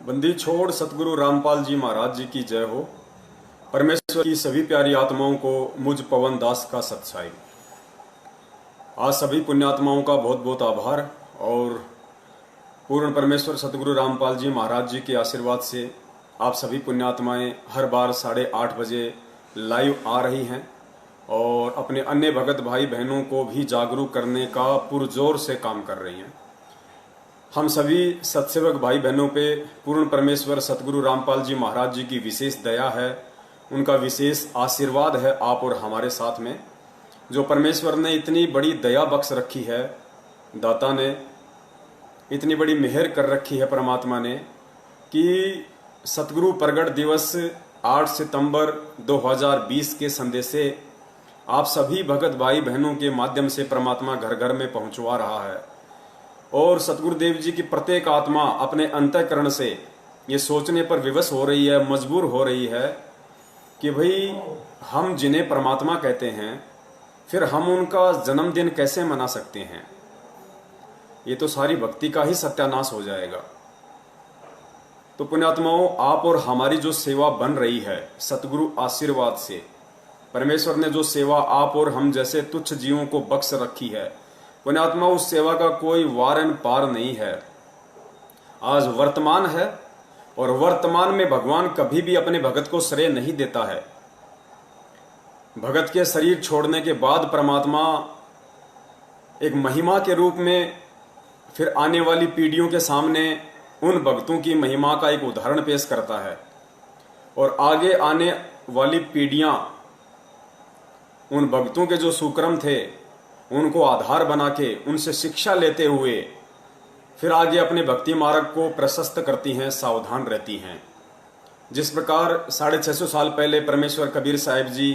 बंदी छोड़ सतगुरु रामपाल जी महाराज जी की जय हो। परमेश्वर की सभी प्यारी आत्माओं को मुझ पवन दास का सत्साई। आज सभी पुण्यात्माओं का बहुत बहुत आभार और पूर्ण परमेश्वर सतगुरु रामपाल जी महाराज जी के आशीर्वाद से आप सभी पुण्यात्माएं हर बार 8:30 बजे लाइव आ रही हैं और अपने अन्य भगत भाई बहनों को भी जागरूक करने का पुरजोर से काम कर रही हैं। हम सभी सत्सेवक भाई बहनों पे पूर्ण परमेश्वर सतगुरु रामपाल जी महाराज जी की विशेष दया है, उनका विशेष आशीर्वाद है आप और हमारे साथ में। जो परमेश्वर ने इतनी बड़ी दया बख्श रखी है, दाता ने इतनी बड़ी मेहर कर रखी है परमात्मा ने कि सतगुरु प्रगट दिवस 8 सितंबर 2020 के संदेशे आप सभी भगत भाई बहनों के माध्यम से परमात्मा घर घर में पहुंचवा रहा है। और सतगुरुदेव जी की प्रत्येक आत्मा अपने अंतःकरण से ये सोचने पर विवश हो रही है, मजबूर हो रही है कि भाई हम जिन्हें परमात्मा कहते हैं फिर हम उनका जन्मदिन कैसे मना सकते हैं। ये तो सारी भक्ति का ही सत्यानाश हो जाएगा। तो पुण्यात्माओं, आप और हमारी जो सेवा बन रही है सतगुरु आशीर्वाद से, परमेश्वर ने जो सेवा आप और हम जैसे तुच्छ जीवों को बख्श रखी है, पुण्यात्मा उस सेवा का कोई वारन पार नहीं है। आज वर्तमान है और वर्तमान में भगवान कभी भी अपने भगत को श्रेय नहीं देता है। भगत के शरीर छोड़ने के बाद परमात्मा एक महिमा के रूप में फिर आने वाली पीढ़ियों के सामने उन भक्तों की महिमा का एक उदाहरण पेश करता है और आगे आने वाली पीढ़ियां उन भक्तों के जो सुक्रम थे उनको आधार बना के उनसे शिक्षा लेते हुए फिर आगे अपने भक्ति मार्ग को प्रशस्त करती हैं, सावधान रहती हैं। जिस प्रकार 650 साल पहले परमेश्वर कबीर साहिब जी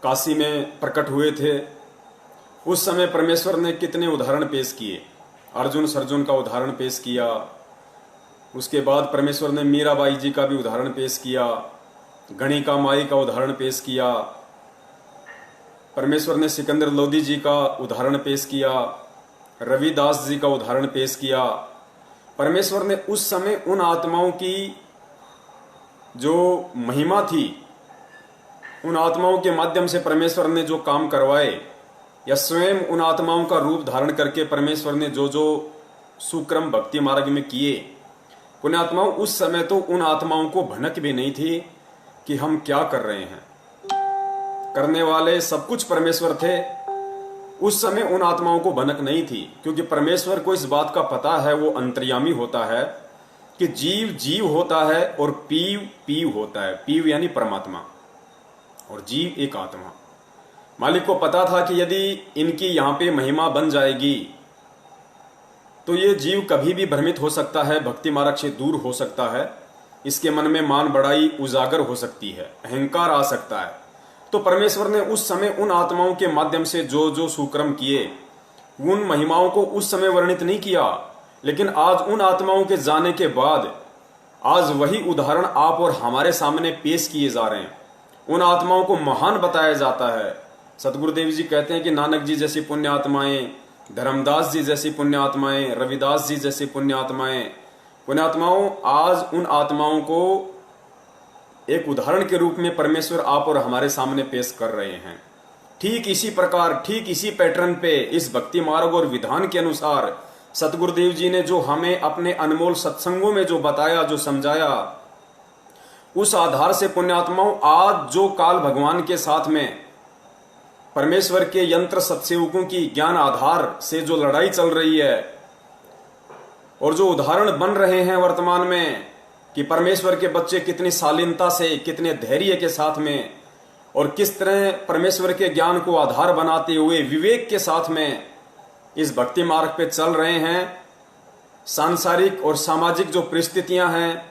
काशी में प्रकट हुए थे, उस समय परमेश्वर ने कितने उदाहरण पेश किए। अर्जुन सर्जुन का उदाहरण पेश किया, उसके बाद परमेश्वर ने मीराबाई जी का भी उदाहरण पेश किया, गणिका माई का उदाहरण पेश किया, परमेश्वर ने सिकंदर लोधी जी का उदाहरण पेश किया, रविदास जी का उदाहरण पेश किया। परमेश्वर ने उस समय उन आत्माओं की जो महिमा थी, उन आत्माओं के माध्यम से परमेश्वर ने जो काम करवाए या स्वयं उन आत्माओं का रूप धारण करके परमेश्वर ने जो जो सुक्रम भक्ति मार्ग में किए, पुण्यात्माओं उस समय तो उन आत्माओं को भनक भी नहीं थी कि हम क्या कर रहे हैं। करने वाले सब कुछ परमेश्वर थे। उस समय उन आत्माओं को भनक नहीं थी, क्योंकि परमेश्वर को इस बात का पता है, वो अंतर्यामी होता है कि जीव जीव होता है और पीव पीव होता है। पीव यानी परमात्मा और जीव एक आत्मा। मालिक को पता था कि यदि इनकी यहां पे महिमा बन जाएगी तो ये जीव कभी भी भ्रमित हो सकता है, भक्ति मार्ग से दूर हो सकता है, इसके मन में मान बढ़ाई उजागर हो सकती है, अहंकार आ सकता है। तो परमेश्वर ने उस समय उन आत्माओं के माध्यम से जो जो सुक्रम किए, उन महिमाओं को उस समय वर्णित नहीं किया, लेकिन आज उन आत्माओं के जाने के बाद आज वही उदाहरण आप और हमारे सामने पेश किए जा रहे हैं। उन आत्माओं को महान बताया जाता है। सतगुरुदेव जी कहते हैं कि नानक जी जैसी पुण्य आत्माएं, धर्मदास जी जैसी पुण्य आत्माएं, रविदास जी जैसी पुण्य आत्माएं, पुण्यात्माओं आज उन आत्माओं को एक उदाहरण के रूप में परमेश्वर आप और हमारे सामने पेश कर रहे हैं। ठीक इसी प्रकार, ठीक इसी पैटर्न पे, इस भक्ति मार्ग और विधान के अनुसार सतगुरुदेव जी ने जो हमें अपने अनमोल सत्संगों में जो बताया, जो समझाया, उस आधार से पुण्यात्माओं आज जो काल भगवान के साथ में परमेश्वर के यंत्र सत्सेवकों की ज्ञान आधार से जो लड़ाई चल रही है और जो उदाहरण बन रहे हैं वर्तमान में कि परमेश्वर के बच्चे कितनी शालीनता से, कितने धैर्य के साथ में और किस तरह परमेश्वर के ज्ञान को आधार बनाते हुए विवेक के साथ में इस भक्ति मार्ग पे चल रहे हैं। सांसारिक और सामाजिक जो परिस्थितियां हैं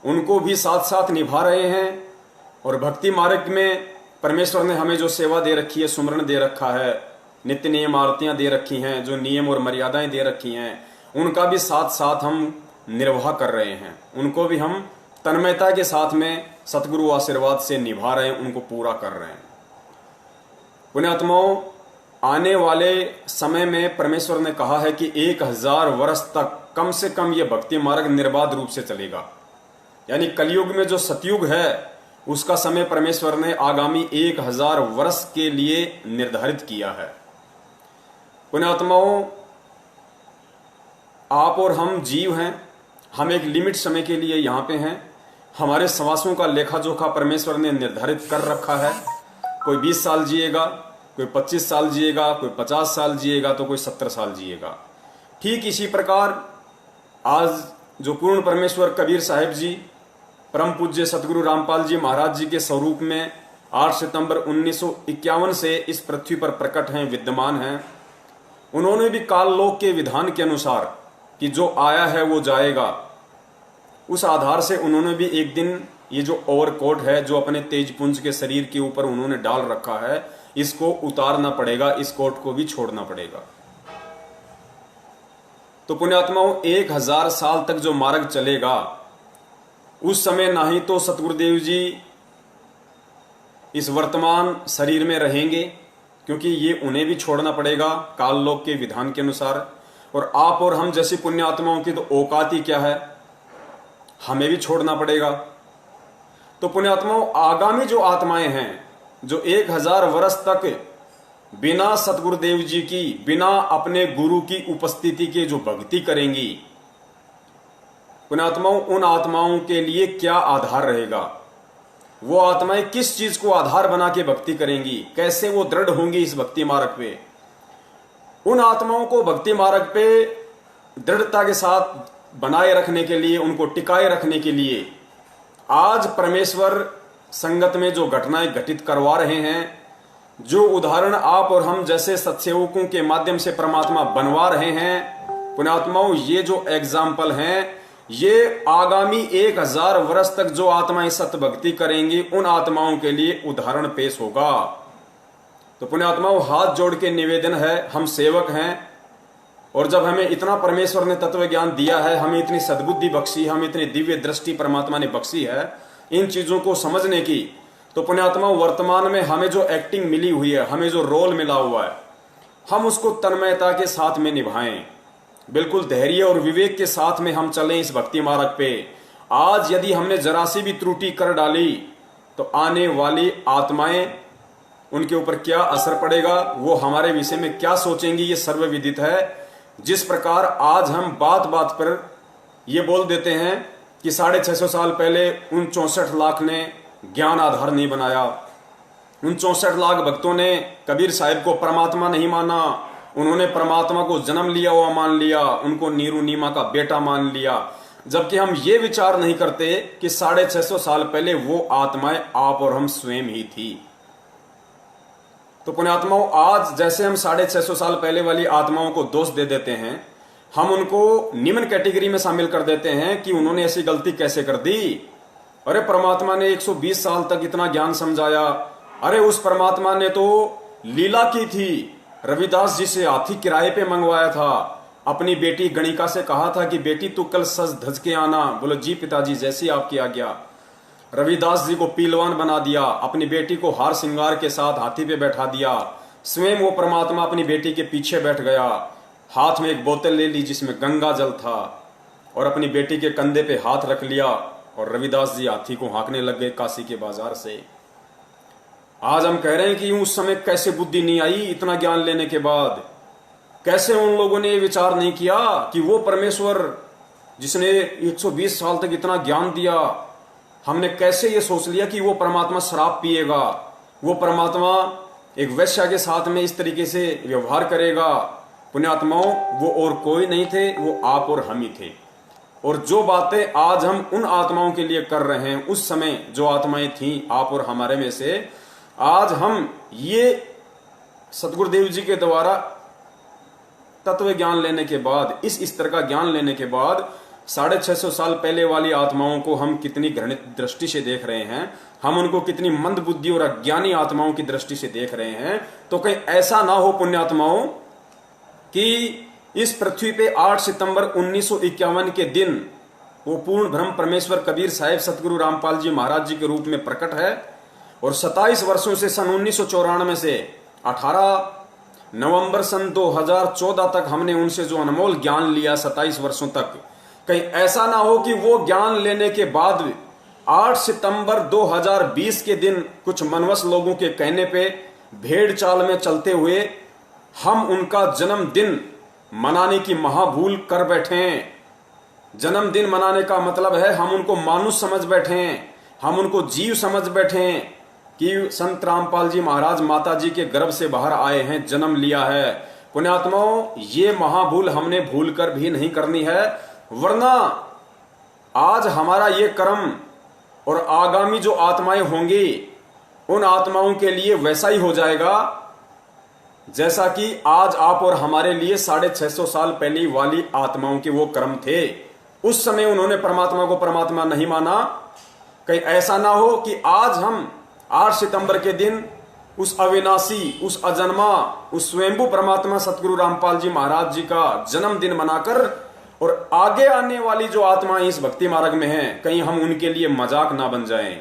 उनको भी साथ साथ निभा रहे हैं और भक्ति मार्ग में परमेश्वर ने हमें जो सेवा दे रखी है, सुमरण दे रखा है, नित्य नियम आरतियां दे रखी हैं, जो नियम और मर्यादाएं दे रखी हैं, उनका भी साथ साथ हम निर्वाह कर रहे हैं। उनको भी हम तन्मयता के साथ में सतगुरु आशीर्वाद से निभा रहे हैं, उनको पूरा कर रहे हैं। पुण्यात्माओं, आने वाले समय में परमेश्वर ने कहा है कि 1000 वर्ष तक कम से कम ये भक्ति मार्ग निर्बाध रूप से चलेगा। यानी कलयुग में जो सतयुग है उसका समय परमेश्वर ने आगामी 1000 वर्ष के लिए निर्धारित किया है। पुण्यात्माओं, आप और हम जीव हैं, हम एक लिमिट समय के लिए यहाँ पे हैं। हमारे श्वासों का लेखा जोखा परमेश्वर ने निर्धारित कर रखा है। कोई 20 साल जिएगा, कोई 25 साल जिएगा, कोई 50 साल जिएगा, तो कोई 70 साल जिएगा। ठीक इसी प्रकार आज जो पूर्ण परमेश्वर कबीर साहिब जी परम पूज्य सतगुरु रामपाल जी महाराज जी के स्वरूप में 8 सितंबर 1951 से इस पृथ्वी पर प्रकट हैं, विद्यमान हैं। उन्होंने भी काललोक के विधान के अनुसार कि जो आया है वो जाएगा, उस आधार से उन्होंने भी एक दिन ये जो ओवरकोट है जो अपने तेजपुंज के शरीर के ऊपर उन्होंने डाल रखा है, इसको उतारना पड़ेगा, इस कोट को भी छोड़ना पड़ेगा। तो पुण्यात्माओं, 1000 साल तक जो मार्ग चलेगा उस समय ना ही तो सतगुरुदेव जी इस वर्तमान शरीर में रहेंगे, क्योंकि ये उन्हें भी छोड़ना पड़ेगा काललोक के विधान के अनुसार। और आप और हम जैसी पुण्यात्माओं की तो औकात ही क्या है, हमें भी छोड़ना पड़ेगा। तो पुण्यात्माओं, आगामी जो आत्माएं हैं जो 1000 वर्ष तक बिना सतगुरुदेव जी की, बिना अपने गुरु की उपस्थिति के जो भक्ति करेंगी, पुण्यात्माओं, उन आत्माओं के लिए क्या आधार रहेगा? वो आत्माएं किस चीज को आधार बना के भक्ति करेंगी, कैसे वो दृढ़ होंगी इस भक्ति मार्ग पे? उन आत्माओं को भक्ति मार्ग पे दृढ़ता के साथ बनाए रखने के लिए, उनको टिकाए रखने के लिए आज परमेश्वर संगत में जो घटनाएं घटित करवा रहे हैं, जो उदाहरण आप और हम जैसे सत्सेवकों के माध्यम से परमात्मा बनवा रहे हैं, पुण्यात्माओं, ये जो एग्जाम्पल हैं, ये आगामी 1000 वर्ष तक जो आत्माएं सत्य भक्ति करेंगी उन आत्माओं के लिए उदाहरण पेश होगा। तो पुण्यात्माओं, हाथ जोड़ के निवेदन है, हम सेवक हैं, और जब हमें इतना परमेश्वर ने तत्व ज्ञान दिया है, हमें इतनी सद्बुद्धि बख्शी, हमें इतनी दिव्य दृष्टि परमात्मा ने बख्शी है इन चीजों को समझने की, तो पुण्यात्मा वर्तमान में हमें जो एक्टिंग मिली हुई है, हमें जो रोल मिला हुआ है, हम उसको तन्मयता के साथ में निभाएं, बिल्कुल धैर्य और विवेक के साथ में हम चलें इस भक्ति मार्ग पे। आज यदि हमने जरा सी भी त्रुटि कर डाली तो आने वाली आत्माएं, उनके ऊपर क्या असर पड़ेगा, वो हमारे विषय में क्या सोचेंगी, ये सर्वविदित है। जिस प्रकार आज हम बात बात पर ये बोल देते हैं कि 650 साल पहले उन 64 लाख ने ज्ञान आधार नहीं बनाया, उन 64 लाख भक्तों ने कबीर साहिब को परमात्मा नहीं माना, उन्होंने परमात्मा को जन्म लिया हुआ मान लिया, उनको नीरू नीमा का बेटा मान लिया, जबकि हम ये विचार नहीं करते कि 650 साल पहले वो आत्माएं आप और हम स्वयं ही थी। तो पुण्यात्माओं, आज जैसे हम 650 साल पहले वाली आत्माओं को दोष दे देते हैं, हम उनको निम्न कैटेगरी में शामिल कर देते हैं कि उन्होंने ऐसी गलती कैसे कर दी, अरे परमात्मा ने 120 साल तक इतना ज्ञान समझाया, अरे उस परमात्मा ने तो लीला की थी, रविदास जी से हाथी किराए पे मंगवाया था, अपनी बेटी गणिका से कहा था कि बेटी तू कल सज धज के आना, बोलो जी पिताजी जैसी आपकी आज्ञा। रविदास जी को पीलवान बना दिया, अपनी बेटी को हार श्रृंगार के साथ हाथी पे बैठा दिया, स्वयं वो परमात्मा अपनी बेटी के पीछे बैठ गया, हाथ में एक बोतल ले ली जिसमें गंगा जल था और अपनी बेटी के कंधे पे हाथ रख लिया और रविदास जी हाथी को हाँकने लग गए काशी के बाजार से। आज हम कह रहे हैं कि उस समय कैसे बुद्धि नहीं आई, इतना ज्ञान लेने के बाद कैसे उन लोगों ने विचार नहीं किया कि वो परमेश्वर जिसने 120 साल तक इतना ज्ञान दिया, हमने कैसे ये सोच लिया कि वो परमात्मा शराब पिएगा, वो परमात्मा एक वैश्या के साथ में इस तरीके से व्यवहार करेगा। पुण्यात्माओं, वो और कोई नहीं थे, वो आप और हम ही थे। और जो बातें आज हम उन आत्माओं के लिए कर रहे हैं, उस समय जो आत्माएं थीं आप और हमारे में से, आज हम ये सतगुरुदेव जी के द्वारा तत्व ज्ञान लेने के बाद, इस स्तर का ज्ञान लेने के बाद 650 साल पहले वाली आत्माओं को हम कितनी घृणित दृष्टि से देख रहे हैं, हम उनको कितनी मंद बुद्धि और अज्ञानी आत्माओं की दृष्टि से देख रहे हैं। तो कहीं ऐसा ना हो पुण्यात्माओं कि इस पृथ्वी पे 8 सितंबर 1951 के दिन वो पूर्ण ब्रह्म परमेश्वर कबीर साहिब सतगुरु रामपाल जी महाराज जी के रूप में प्रकट है और 27 वर्षों से सन 1994 से 18 नवंबर सन 2014 तक हमने उनसे जो अनमोल ज्ञान लिया 27 वर्षों तक, कहीं ऐसा ना हो कि वो ज्ञान लेने के बाद 8 सितंबर 2020 के दिन कुछ मनवस लोगों के कहने पे भेड़ चाल में चलते हुए हम उनका जन्मदिन मनाने की महाभूल कर बैठे। जन्मदिन मनाने का मतलब है हम उनको मानुष समझ बैठे, हम उनको जीव समझ बैठे कि संत रामपाल जी महाराज माता जी के गर्भ से बाहर आए हैं, जन्म लिया है। पुण्यात्माओं, ये महाभूल हमने भूल कर भी नहीं करनी है, वरना आज हमारा ये कर्म और आगामी जो आत्माएं होंगी उन आत्माओं के लिए वैसा ही हो जाएगा जैसा कि आज आप और हमारे लिए 650 साल पहले वाली आत्माओं के वो कर्म थे। उस समय उन्होंने परमात्मा को परमात्मा नहीं माना। कहीं ऐसा ना हो कि आज हम 8 सितंबर के दिन उस अविनाशी, उस अजन्मा, उस स्वयंभू परमात्मा सतगुरु रामपाल जी महाराज जी का जन्मदिन मनाकर और आगे आने वाली जो आत्माएं इस भक्ति मार्ग में हैं, कहीं हम उनके लिए मजाक ना बन जाएं।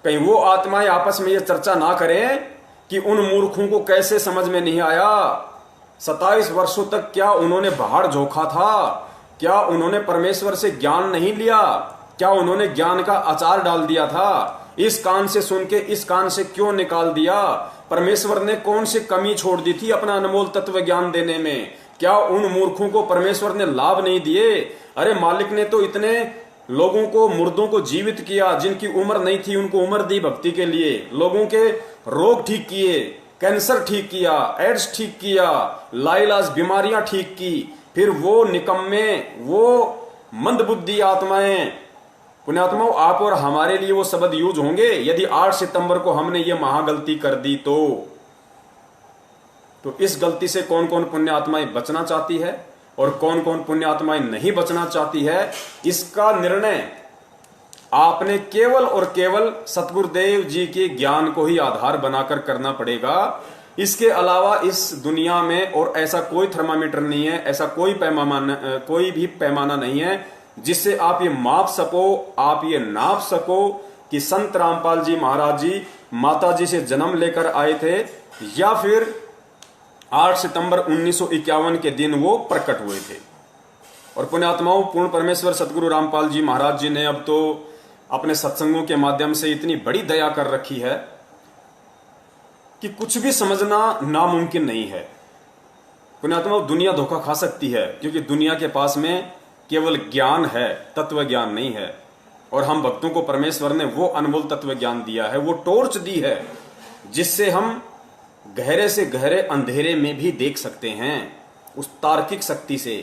कहीं वो आत्माएं आपस में ये चर्चा ना करें कि उन मूर्खों को कैसे समझ में नहीं आया, 27 वर्षों तक क्या उन्होंने बाहर झोंका था, क्या उन्होंने परमेश्वर से ज्ञान नहीं लिया, क्या उन्होंने ज्ञान का अचार डाल दिया था, इस कान से सुन के इस कान से क्यों निकाल दिया, परमेश्वर ने कौन सी कमी छोड़ दी थी अपना अनमोल तत्व ज्ञान देने में, क्या उन मूर्खों को परमेश्वर ने लाभ नहीं दिए। अरे मालिक ने तो इतने लोगों को, मुर्दों को जीवित किया, जिनकी उम्र नहीं थी उनको उम्र दी भक्ति के लिए, लोगों के रोग ठीक किए, कैंसर ठीक किया, एड्स ठीक किया, लाइलाज बीमारियां ठीक की। फिर वो निकम्मे, वो मंदबुद्धि आत्माएं, पुण्यात्माओं, आप और हमारे लिए वो शब्द यूज होंगे यदि 8 सितंबर को हमने ये महागलती कर दी तो इस गलती से कौन कौन पुण्य आत्माएं बचना चाहती है और कौन कौन पुण्य आत्माएं नहीं बचना चाहती है, इसका निर्णय आपने केवल और केवल सतगुरुदेव जी के ज्ञान को ही आधार बनाकर करना पड़ेगा। इसके अलावा इस दुनिया में और ऐसा कोई थर्मामीटर नहीं है, ऐसा कोई भी पैमाना नहीं है जिससे आप ये माप सको, आप ये नाप सको कि संत रामपाल जी महाराज जी माता जी से जन्म लेकर आए थे या फिर 8 सितंबर 1951 के दिन वो प्रकट हुए थे। और पुण्यात्माओं, पूर्ण परमेश्वर सतगुरु रामपाल जी महाराज जी ने अब तो अपने सत्संगों के माध्यम से इतनी बड़ी दया कर रखी है कि कुछ भी समझना नामुमकिन नहीं है। पुण्यात्माओं, दुनिया धोखा खा सकती है क्योंकि दुनिया के पास में केवल ज्ञान है, तत्व ज्ञान नहीं है। और हम भक्तों को परमेश्वर ने वो अनमोल तत्व ज्ञान दिया है, वो टॉर्च दी है जिससे हम गहरे से गहरे अंधेरे में भी देख सकते हैं। उस तार्किक शक्ति से,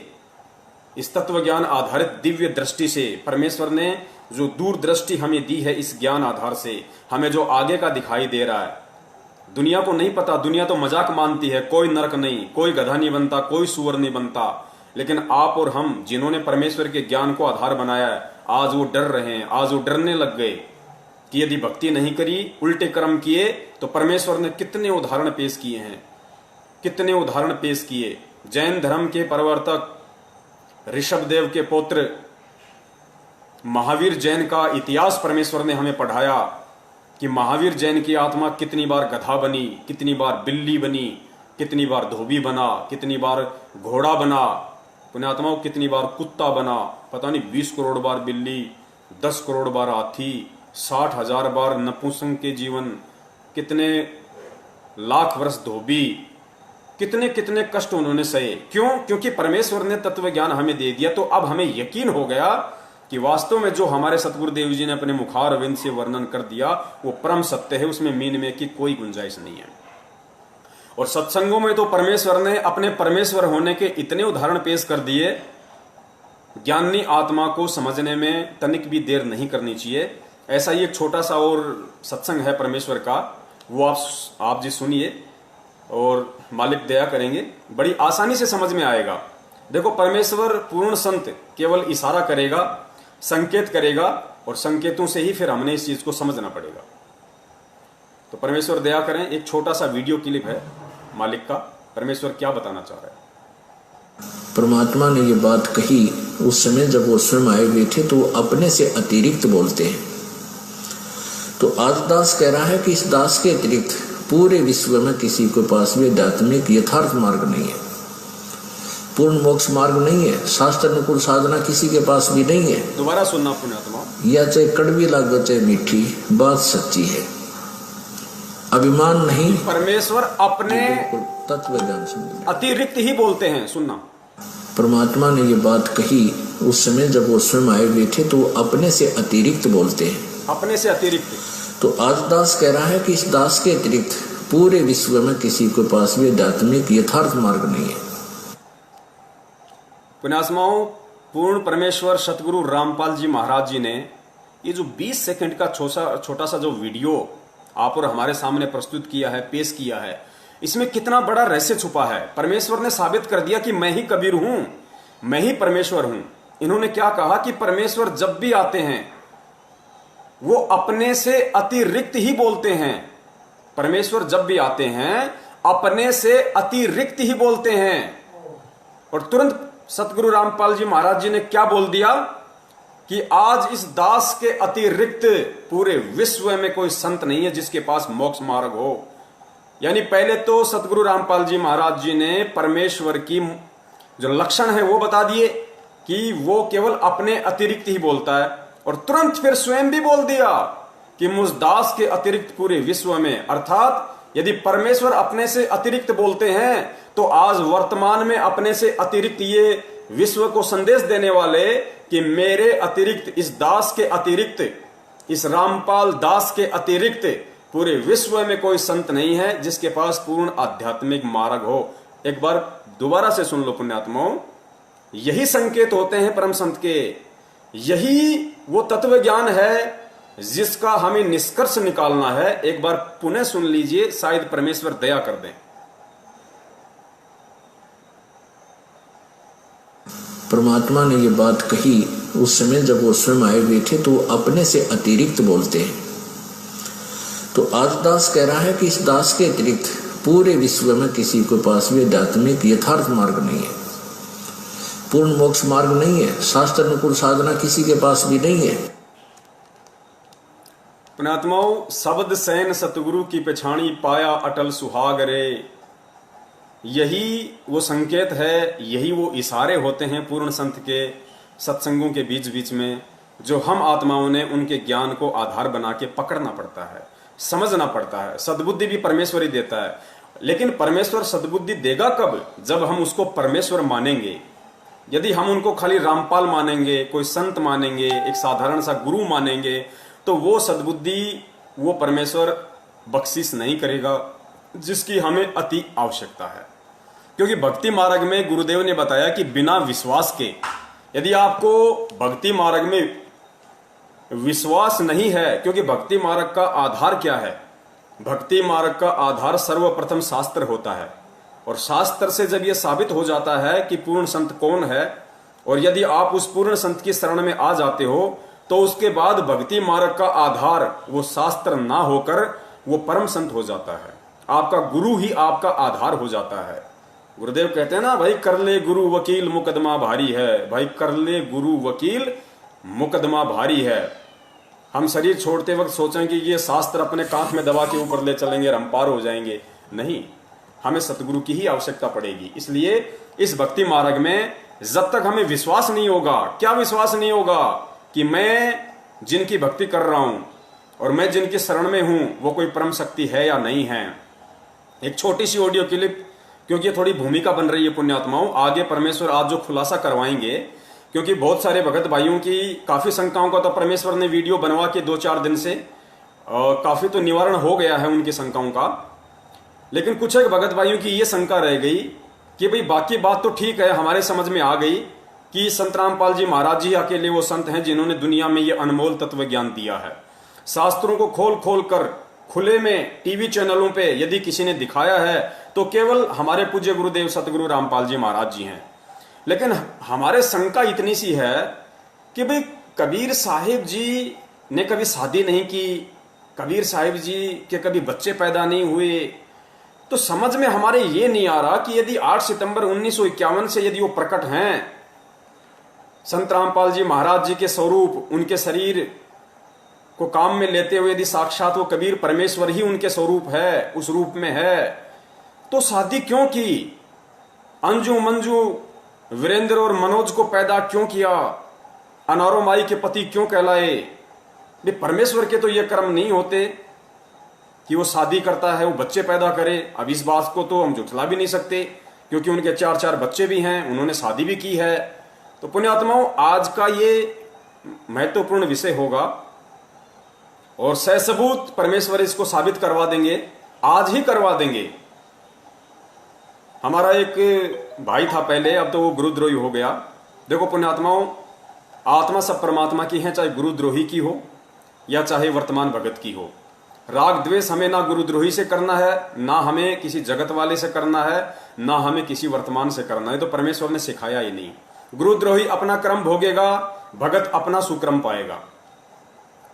इस तत्व ज्ञान आधारित दिव्य दृष्टि से परमेश्वर ने जो दूरदृष्टि हमें दी है, इस ज्ञान आधार से हमें जो आगे का दिखाई दे रहा है। दुनिया को नहीं पता, दुनिया तो मजाक मानती है, कोई नरक नहीं, कोई गधा नहीं बनता, कोई सुअर नहीं बनता। लेकिन आप और हम जिन्होंने परमेश्वर के ज्ञान को आधार बनाया है, आज वो डर रहे हैं, आज वो डरने लग गए कि यदि भक्ति नहीं करी, उल्टे कर्म किए तो परमेश्वर ने कितने उदाहरण पेश किए हैं, कितने उदाहरण पेश किए। जैन धर्म के प्रवर्तक ऋषभदेव के पुत्र महावीर जैन का इतिहास परमेश्वर ने हमें पढ़ाया कि महावीर जैन की आत्मा कितनी बार गधा बनी, कितनी बार बिल्ली बनी, कितनी बार धोबी बना, कितनी बार घोड़ा बना, पुण्यात्माओं कितनी बार कुत्ता बना, पता नहीं 20 करोड़ बार बिल्ली, 10 करोड़ बार हाथी, 60,000 बार नपुंसक के जीवन, कितने लाख वर्ष धोबी, कितने कितने कष्ट उन्होंने सहे। क्यों? क्योंकि परमेश्वर ने तत्व ज्ञान हमें दे दिया। तो अब हमें यकीन हो गया कि वास्तव में जो हमारे सतगुरुदेव जी ने अपने मुखार विंद से वर्णन कर दिया वो परम सत्य है, उसमें मीन में की कोई गुंजाइश नहीं है। और सत्संगों में तो परमेश्वर ने अपने परमेश्वर होने के इतने उदाहरण पेश कर दिए, ज्ञानी आत्मा को समझने में तनिक भी देर नहीं करनी चाहिए। ऐसा ही एक छोटा सा और सत्संग है परमेश्वर का, वो आप जी सुनिए और मालिक दया करेंगे, बड़ी आसानी से समझ में आएगा। देखो, परमेश्वर पूर्ण संत केवल इशारा करेगा, संकेत करेगा और संकेतों से ही फिर हमने इस चीज को समझना पड़ेगा। तो परमेश्वर दया करें, एक छोटा सा वीडियो क्लिप है मालिक का, परमेश्वर क्या बताना चाह रहा है। परमात्मा ने ये बात कही उस समय जब वो स्वयं आए हुए थे, तो वो अपने से अतिरिक्त बोलते हैं। तो आज दास कह रहा है कि इस दास के अतिरिक्त पूरे विश्व में किसी के पास भी आध्यात्मिक यथार्थ मार्ग नहीं है, पूर्ण मोक्ष मार्ग नहीं है, शास्त्र अनुकूल साधना किसी के पास भी नहीं है। दोबारा सुनना पुण्यात्मा, या चाहे कड़वी लागो चाहे मीठी, बात सच्ची है। अभिमान नहीं, परमेश्वर अपने तत्व ज्ञान समझ अतिरिक्त ही बोलते हैं। सुनना, परमात्मा ने ये बात कही उस समय जब वो स्वयं आए हुए थे, तो अपने से अतिरिक्त बोलते हैं, अपने से अतिरिक्त। तो आज दास कह रहा है कि इस दास के अतिरिक्त पूरे विश्व में किसी के पास भी आध्यात्मिक यथार्थ मार्ग नहीं है। पुण्यात्माओं, पूर्ण परमेश्वर सतगुरु रामपाल जी महाराज जी ने ये जो 20 सेकंड का छोटा सा जो वीडियो आप और हमारे सामने प्रस्तुत किया है, पेश किया है, इसमें कितना बड़ा रहस्य छुपा है। परमेश्वर ने साबित कर दिया कि मैं ही कबीर हूं, मैं ही परमेश्वर हूं। इन्होंने क्या कहा कि परमेश्वर जब भी आते हैं वो अपने से अतिरिक्त ही बोलते हैं। परमेश्वर जब भी आते हैं अपने से अतिरिक्त ही बोलते हैं। और तुरंत सतगुरु रामपाल जी महाराज जी ने क्या बोल दिया कि आज इस दास के अतिरिक्त पूरे विश्व में कोई संत नहीं है जिसके पास मोक्ष मार्ग हो। यानी पहले तो सतगुरु रामपाल जी महाराज जी ने परमेश्वर की जो लक्षण है वो बता दिए कि वो केवल अपने अतिरिक्त ही बोलता है, और तुरंत फिर स्वयं भी बोल दिया कि मुझ दास के अतिरिक्त पूरे विश्व में, अर्थात यदि परमेश्वर अपने से अतिरिक्त बोलते हैं तो आज वर्तमान में अपने से अतिरिक्त ये विश्व को संदेश देने वाले कि मेरे अतिरिक्त, इस दास के अतिरिक्त, इस रामपाल दास के अतिरिक्त पूरे विश्व में कोई संत नहीं है जिसके पास पूर्ण आध्यात्मिक मार्ग हो। एक बार दोबारा से सुन लो पुण्यात्माओं, यही संकेत होते हैं परम संत के, यही वो तत्व ज्ञान है जिसका हमें निष्कर्ष निकालना है। एक बार पुनः सुन लीजिए, शायद परमेश्वर दया कर दें। परमात्मा ने ये बात कही उस समय जब वो स्वयं आए हुए थे, तो अपने से अतिरिक्त बोलते हैं। तो आज दास कह रहा है कि इस दास के अतिरिक्त पूरे विश्व में किसी के पास भी आध्यात्मिक यथार्थ मार्ग नहीं है, पूर्ण मोक्ष मार्ग नहीं है, शास्त्र अनुकूल साधना किसी के पास भी नहीं है। पुण्यात्माओं, शब्द सैन सतगुरु की पेछाणी पाया अटल सुहाग रे, यही वो संकेत है, यही वो इशारे होते हैं पूर्ण संत के सत्संगों के बीच बीच में, जो हम आत्माओं ने उनके ज्ञान को आधार बना के पकड़ना पड़ता है, समझना पड़ता है। सद्बुद्धि भी परमेश्वर ही देता है, लेकिन परमेश्वर सद्बुद्धि देगा कब? जब हम उसको परमेश्वर मानेंगे। यदि हम उनको खाली रामपाल मानेंगे, कोई संत मानेंगे, एक साधारण सा गुरु मानेंगे, तो वो सद्बुद्धि, वो परमेश्वर बख्शिश नहीं करेगा जिसकी हमें अति आवश्यकता है। क्योंकि भक्ति मार्ग में गुरुदेव ने बताया कि बिना विश्वास के, यदि आपको भक्ति मार्ग में विश्वास नहीं है, क्योंकि भक्ति मार्ग का आधार क्या है? भक्ति मार्ग का आधार सर्वप्रथम शास्त्र होता है, और शास्त्र से जब यह साबित हो जाता है कि पूर्ण संत कौन है, और यदि आप उस पूर्ण संत की शरण में आ जाते हो, तो उसके बाद भक्ति मार्ग का आधार वो शास्त्र ना होकर वो परम संत हो जाता है। आपका गुरु ही आपका आधार हो जाता है। गुरुदेव कहते हैं ना, भाई कर ले गुरु वकील मुकदमा भारी है। भाई कर ले गुरु वकील मुकदमा भारी है। हम शरीर छोड़ते वक्त सोचें कि ये शास्त्र अपने कांख में दबा के ऊपर ले चलेंगे, हम पार हो जाएंगे, नहीं, हमें सतगुरु की ही आवश्यकता पड़ेगी। इसलिए इस भक्ति मार्ग में जब तक हमें विश्वास नहीं होगा, क्या विश्वास नहीं होगा कि मैं जिनकी भक्ति कर रहा हूं और मैं जिनकी शरण में हूं वो कोई परम शक्ति है या नहीं है। एक छोटी सी ऑडियो क्लिप, क्योंकि ये थोड़ी भूमिका बन रही है पुण्यात्माओं, आगे परमेश्वर आज जो खुलासा करवाएंगे, क्योंकि बहुत सारे भगत भाइयों की काफी शंकाओं का तो परमेश्वर ने वीडियो बनवा के 2-4 दिन से काफी तो निवारण हो गया है उनकी शंकाओं का, लेकिन कुछ एक भगत भाइयों की ये शंका रह गई कि भाई बाकी बात तो ठीक है, हमारे समझ में आ गई कि संत रामपाल जी महाराज जी अकेले वो संत हैं जिन्होंने दुनिया में ये अनमोल तत्व ज्ञान दिया है। शास्त्रों को खोल खोल कर खुले में टीवी चैनलों पे यदि किसी ने दिखाया है तो केवल हमारे पूज्य गुरुदेव सतगुरु रामपाल जी महाराज जी हैं। लेकिन हमारे शंका इतनी सी है कि भाई कबीर साहिब जी ने कभी शादी नहीं की, कबीर साहिब जी के कभी बच्चे पैदा नहीं हुए, तो समझ में हमारे ये नहीं आ रहा कि यदि 8 सितंबर 1951 से यदि वो प्रकट हैं, संत रामपाल जी महाराज जी के स्वरूप, उनके शरीर को काम में लेते हुए यदि साक्षात वो कबीर परमेश्वर ही उनके स्वरूप है, उस रूप में है, तो शादी क्यों की? अंजू मंजू वीरेंद्र और मनोज को पैदा क्यों किया? अनारो माई के पति क्यों कहलाए? परमेश्वर के तो ये कर्म नहीं होते कि वो शादी करता है, वो बच्चे पैदा करे। अब इस बात को तो हम झुठला भी नहीं सकते, क्योंकि उनके 4 बच्चे भी हैं, उन्होंने शादी भी की है। तो पुण्यात्माओं, आज का ये महत्वपूर्ण विषय होगा और ससबूत परमेश्वर इसको साबित करवा देंगे, आज ही करवा देंगे। हमारा एक भाई था पहले, अब तो वो गुरुद्रोही हो गया। देखो पुण्यात्माओं, आत्मा सब परमात्मा की है, चाहे गुरुद्रोही की हो या चाहे वर्तमान भगत की हो। राग द्वेष हमें ना गुरुद्रोही से करना है, ना हमें किसी जगत वाले से करना है, ना हमें किसी वर्तमान से करना है। तो परमेश्वर ने सिखाया ही नहीं। गुरुद्रोही अपना कर्म भोगेगा, भगत अपना सुक्रम पाएगा।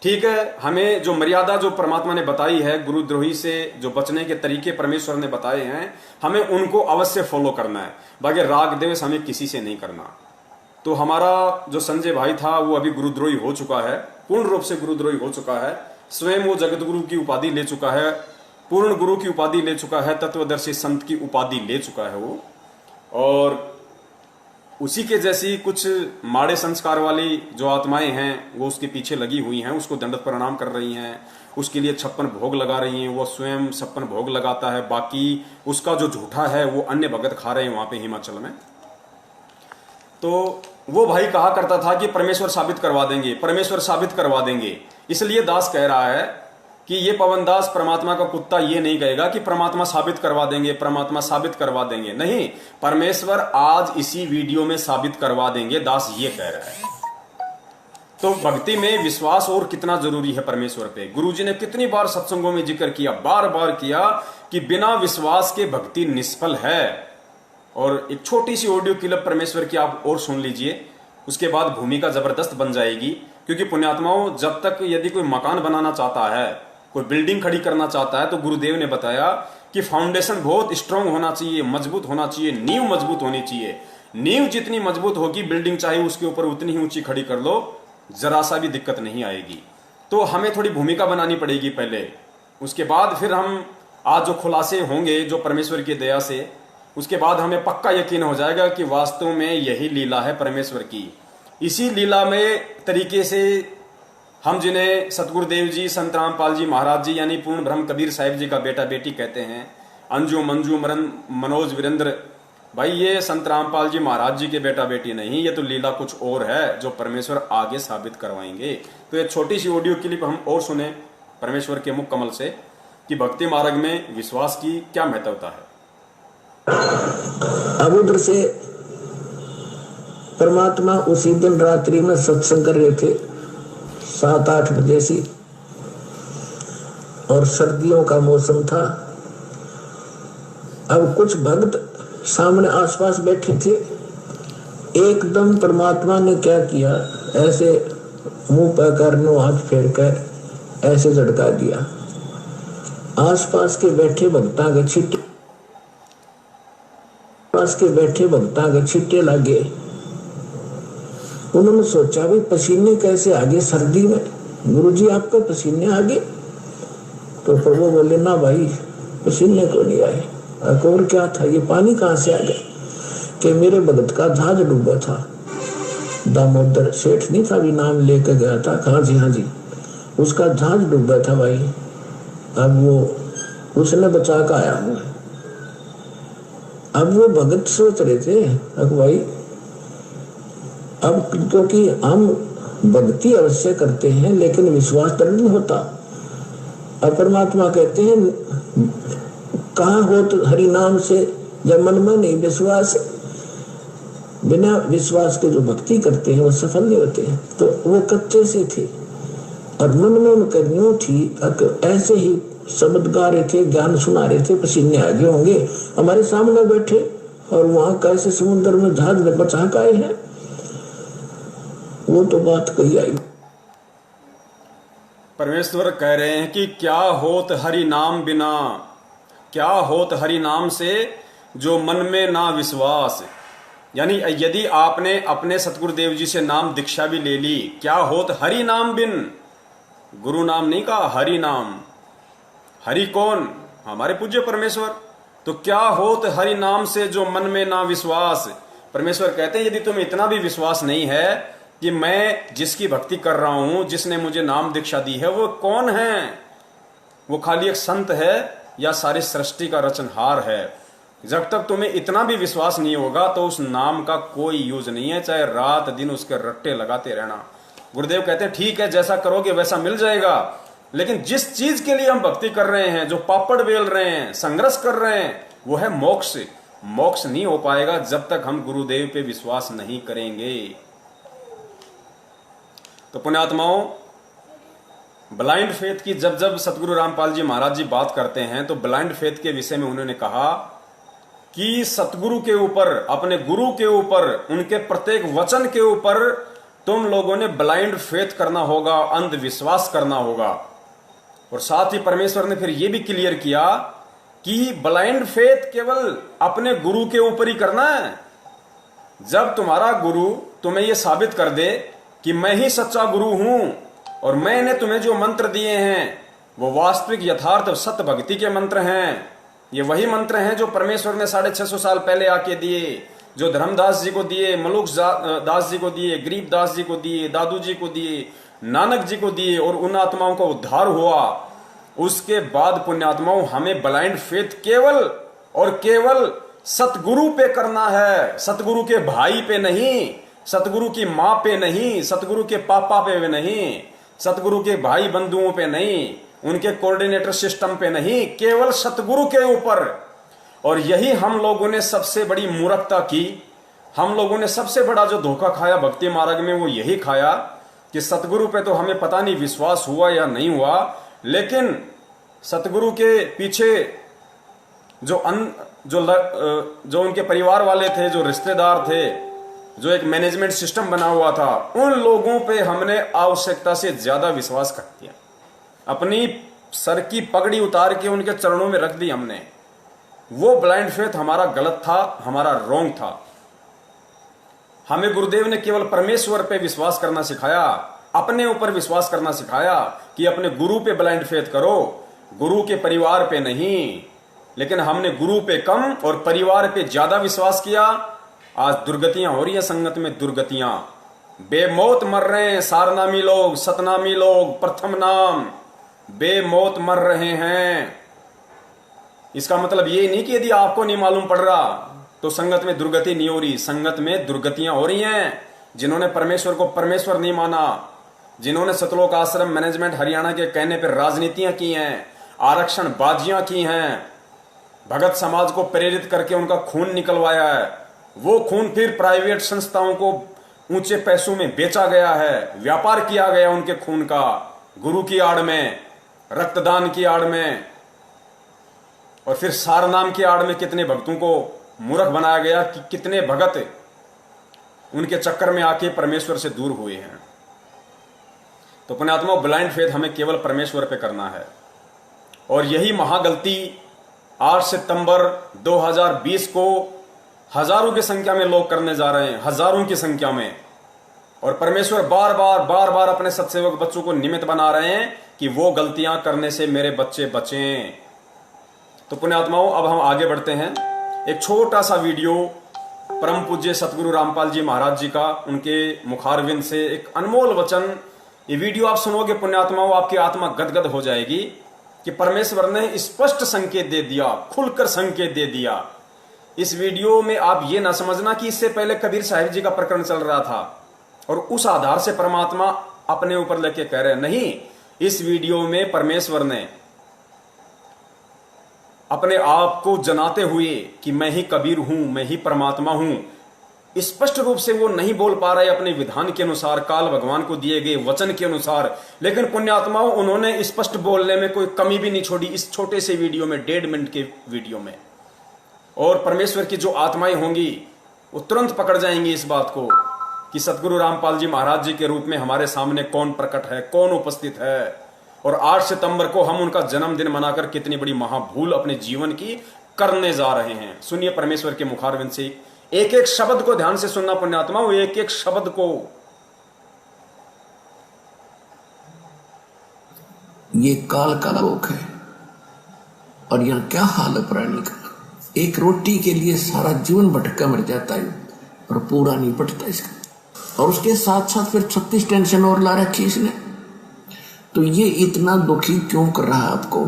ठीक है, हमें जो मर्यादा जो परमात्मा ने बताई है, गुरुद्रोही से जो बचने के तरीके परमेश्वर ने बताए हैं, हमें उनको अवश्य फॉलो करना है। बाकी राग द्वेष हमें किसी से नहीं करना। तो हमारा जो संजय भाई था वो अभी गुरुद्रोही हो चुका है, पूर्ण रूप से गुरुद्रोही हो चुका है। स्वयं वो जगत गुरु की उपाधि ले चुका है, पूर्ण गुरु की उपाधि ले चुका है, तत्वदर्शी संत की उपाधि ले चुका है वो। और उसी के जैसी कुछ माड़े संस्कार वाली जो आत्माएं हैं वो उसके पीछे लगी हुई हैं, उसको दंडवत प्रणाम कर रही हैं, उसके लिए 56 भोग लगा रही हैं। वो स्वयं 56 भोग लगाता है, बाकी उसका जो झूठा है वो अन्य भगत खा रहे हैं वहां पे हिमाचल में। तो वो भाई कहा करता था कि परमेश्वर साबित करवा देंगे, परमेश्वर साबित करवा देंगे। इसलिए दास कह रहा है कि ये पवन दास परमात्मा का कुत्ता ये नहीं कहेगा कि परमात्मा साबित करवा देंगे, परमात्मा साबित करवा देंगे। नहीं, परमेश्वर आज इसी वीडियो में साबित करवा देंगे, दास ये कह रहा है। तो भक्ति में विश्वास और कितना जरूरी है परमेश्वर पे। गुरुजी ने कितनी बार सत्संगों में जिक्र किया, बार बार किया कि बिना विश्वास के भक्ति निष्फल है। और एक छोटी सी ऑडियो क्लिप परमेश्वर की आप और सुन लीजिए, उसके बाद भूमिका जबरदस्त बन जाएगी। क्योंकि पुण्यात्माओं, जब तक यदि कोई मकान बनाना चाहता है, कोई बिल्डिंग खड़ी करना चाहता है, तो गुरुदेव ने बताया कि फाउंडेशन बहुत स्ट्रांग होना चाहिए, मजबूत होना चाहिए, नींव मजबूत होनी चाहिए। नींव जितनी मजबूत होगी, बिल्डिंग चाहे उसके ऊपर उतनी ही ऊंची खड़ी कर लो, जरा सा भी दिक्कत नहीं आएगी। तो हमें थोड़ी भूमिका बनानी पड़ेगी पहले, उसके बाद फिर हम आज जो खुलासे होंगे जो परमेश्वर की दया से, उसके बाद हमें पक्का यकीन हो जाएगा कि वास्तव में यही लीला है परमेश्वर की। इसी लीला में तरीके से हम जिन्हें सतगुरुदेव जी, संत रामपाल जी महाराज जी यानी पूर्ण ब्रह्म कबीर साहिब जी का बेटा बेटी कहते हैं, अंजू मंजू मरन मनोज वीरेंद्र, भाई ये संत रामपाल जी महाराज जी के बेटा बेटी नहीं, ये तो लीला कुछ और है जो परमेश्वर आगे साबित करवाएंगे। तो ये छोटी सी ऑडियो क्लिप हम और सुने परमेश्वर के मुख कमल से कि भक्ति मार्ग में विश्वास की क्या महत्वता है। अब उधर से परमात्मा उसी दिन रात्रि में सत्संग कर रहे थे 7-8 बजे से, और सर्दियों का मौसम था। अब कुछ भक्त सामने आसपास बैठे थे। एकदम परमात्मा ने क्या किया, ऐसे मुंह पर करनो हाथ फेर कर ऐसे झटका दिया। आसपास के बैठे भक्ता के छिट्टे, पास के बैठे भक्ता के छिट्टे लगे। उन्होंने सोचा भाई पसीने कैसे आगे सर्दी में, गुरुजी आपके पसीने आगे? तो प्रभु बोले ना भाई पसीने को नहीं आए। और क्या था, ये पानी कहाँ से आ गया? कि मेरे भगत का जहाज डूबा था, दामोदर सेठ नहीं था, भी नाम लेकर गया था। हाँ जी हाँ जी, उसका जहाज डूबा था भाई। अब वो उसने बचा कर आया हूँ। अब वो भगत सोच रहे थे अब भाई, अब क्योंकि हम भक्ति अवश्य करते हैं लेकिन विश्वास तो नहीं होता। अब परमात्मा कहते हैं कहाँ हो तो हरि नाम से, जब मन में नहीं विश्वास, बिना विश्वास के जो भक्ति करते हैं वो सफल नहीं होते हैं। तो वो कच्चे से थे और मन में उनका न्यू थी, ऐसे ही शब्द गा रहे थे, ज्ञान सुना रहे थे, पसीने आगे होंगे हमारे सामने बैठे, और वहां कैसे समुद्र में जहाज में बचा के आए हैं। वो तो बात कही आई। परमेश्वर कह रहे हैं कि क्या होत हरि नाम बिना, क्या होत हरि नाम से जो मन में ना विश्वास। यानी यदि आपने अपने सतगुरुदेव जी से नाम दीक्षा भी ले ली, क्या होत हरि नाम बिन, गुरु नाम नहीं कहा, हरि नाम। हरि कौन? हमारे पूज्य परमेश्वर। तो क्या होत हरि नाम से जो मन में ना विश्वास। परमेश्वर कहते हैं यदि तुम्हें इतना भी विश्वास नहीं है कि मैं जिसकी भक्ति कर रहा हूं, जिसने मुझे नाम दीक्षा दी है, वो कौन है, वो खाली एक संत है या सारी सृष्टि का रचनहार है, जब तक तुम्हें इतना भी विश्वास नहीं होगा तो उस नाम का कोई यूज नहीं है, चाहे रात दिन उसके रट्टे लगाते रहना। गुरुदेव कहते हैं ठीक है, जैसा करोगे वैसा मिल जाएगा, लेकिन जिस चीज के लिए हम भक्ति कर रहे हैं, जो पापड़ बेल रहे हैं, संघर्ष कर रहे हैं, वो है मोक्ष। मोक्ष नहीं हो पाएगा जब तक हम गुरुदेव पे विश्वास नहीं करेंगे। तो पुण्यात्माओं, ब्लाइंड फेथ की जब जब सतगुरु रामपाल जी महाराज जी बात करते हैं तो ब्लाइंड फेथ के विषय में उन्होंने कहा कि सतगुरु के ऊपर, अपने गुरु के ऊपर, उनके प्रत्येक वचन के ऊपर तुम लोगों ने ब्लाइंड फेथ करना होगा, अंधविश्वास करना होगा। और साथ ही परमेश्वर ने फिर यह भी क्लियर किया कि ब्लाइंड फेथ केवल अपने गुरु के ऊपर ही करना है। जब तुम्हारा गुरु तुम्हें यह साबित कर दे कि मैं ही सच्चा गुरु हूं और मैंने तुम्हें जो मंत्र दिए हैं वो वास्तविक यथार्थ सत्य भक्ति के मंत्र हैं, ये वही मंत्र हैं जो परमेश्वर ने 650 साल पहले आके दिए, जो धर्मदास जी को दिए, मलुक दास जी को दिए, गरीबदास जी को दिए, दादू जी को दिए, नानक जी को दिए, और उन आत्माओं का उद्धार हुआ। उसके बाद पुण्यात्माओं, हमें ब्लाइंड फेथ केवल और केवल सतगुरु पे करना है, सतगुरु के भाई पे नहीं, सतगुरु की मां पे नहीं, सतगुरु के पापा पे नहीं, सतगुरु के भाई बंधुओं पे नहीं, उनके कोऑर्डिनेटर सिस्टम पे नहीं, केवल सतगुरु के ऊपर। और यही हम लोगों ने सबसे बड़ी मूर्खता की, हम लोगों ने सबसे बड़ा जो धोखा खाया भक्ति मार्ग में वो यही खाया कि सतगुरु पे तो हमें पता नहीं विश्वास हुआ या नहीं हुआ, लेकिन सतगुरु के पीछे जो उनके परिवार वाले थे, जो रिश्तेदार थे, जो एक मैनेजमेंट सिस्टम बना हुआ था, उन लोगों पे हमने आवश्यकता से ज्यादा विश्वास कर दिया। अपनी सर की पगड़ी उतार के उनके चरणों में रख दी हमने। वो ब्लाइंड फेथ हमारा गलत था, हमारा रॉन्ग था। हमें गुरुदेव ने केवल परमेश्वर पे विश्वास करना सिखाया, अपने ऊपर विश्वास करना सिखाया कि अपने गुरु पे ब्लाइंड फेथ करो, गुरु के परिवार पे नहीं। लेकिन हमने गुरु पे कम और परिवार पे ज्यादा विश्वास किया। आज दुर्गतियां हो रही है संगत में, दुर्गतियां, बेमौत मर रहे हैं सारनामी लोग, सतनामी लोग, प्रथम नाम बेमौत मर रहे हैं। इसका मतलब ये नहीं कि यदि आपको नहीं मालूम पड़ रहा तो संगत में दुर्गति नहीं हो रही। संगत में दुर्गतियां हो रही हैं। जिन्होंने परमेश्वर को परमेश्वर नहीं माना, जिन्होंने सतलोक आश्रम मैनेजमेंट हरियाणा के कहने पर राजनीतियां की हैं, आरक्षण बाजियां की हैं, भगत समाज को प्रेरित करके उनका खून निकलवाया है, वो खून फिर प्राइवेट संस्थाओं को ऊंचे पैसों में बेचा गया है, व्यापार किया गया उनके खून का, गुरु की आड़ में, रक्तदान की आड़ में, और फिर सार नाम की आड़ में कितने भक्तों को मूर्ख बनाया गया कि कितने भगत उनके चक्कर में आके परमेश्वर से दूर हुए हैं। तो पुण्यात्मा, ब्लाइंड फेथ हमें केवल परमेश्वर पे करना है। और यही महागलती 8 सितंबर 2020 को हजारों की संख्या में लोग करने जा रहे हैं, हजारों की संख्या में। और परमेश्वर बार बार अपने सत्सेवक बच्चों को निमित्त बना रहे हैं कि वो गलतियां करने से मेरे बच्चे बचें। तो पुण्यात्माओं, अब हम आगे बढ़ते हैं। एक छोटा सा वीडियो परम पूज्य सतगुरु रामपाल जी महाराज जी का, उनके मुखारविंद से एक अनमोल वचन। ये वीडियो आप सुनोगे पुण्यात्माओं, आपकी आत्मा गदगद हो जाएगी कि परमेश्वर ने स्पष्ट संकेत दे दिया, खुलकर संकेत दे दिया। इस वीडियो में आप ये ना समझना कि इससे पहले कबीर साहिब जी का प्रकरण चल रहा था और उस आधार से परमात्मा अपने ऊपर लेके कह रहे हैं। नहीं, इस वीडियो में परमेश्वर ने अपने आप को जनाते हुए कि मैं ही कबीर हूं, मैं ही परमात्मा हूं, स्पष्ट रूप से वो नहीं बोल पा रहे अपने विधान के अनुसार, काल भगवान को दिए गए वचन के अनुसार, लेकिन पुण्यात्माओं उन्होंने स्पष्ट बोलने में कोई कमी भी नहीं छोड़ी इस छोटे से वीडियो में, 1.5 मिनट के वीडियो में। और परमेश्वर की जो आत्माएं होंगी वो तुरंत पकड़ जाएंगी इस बात को कि सतगुरु रामपाल जी महाराज जी के रूप में हमारे सामने कौन प्रकट है, कौन उपस्थित है। और 8 सितंबर को हम उनका जन्मदिन मनाकर कितनी बड़ी महाभूल अपने जीवन की करने जा रहे हैं। सुनिए परमेश्वर के मुखारविंद से, एक एक शब्द को ध्यान से सुनना पुण्यात्मा, एक एक शब्द को। ये काल का लोक है। और यहाँ क्या हाल है प्राणी का, एक रोटी के लिए सारा जीवन भटका मर जाता है और पूरा नहीं पटता इसका। और उसके साथ साथ फिर 36 टेंशन और ला रखी इसने। तो ये इतना दुखी क्यों कर रहा है आपको?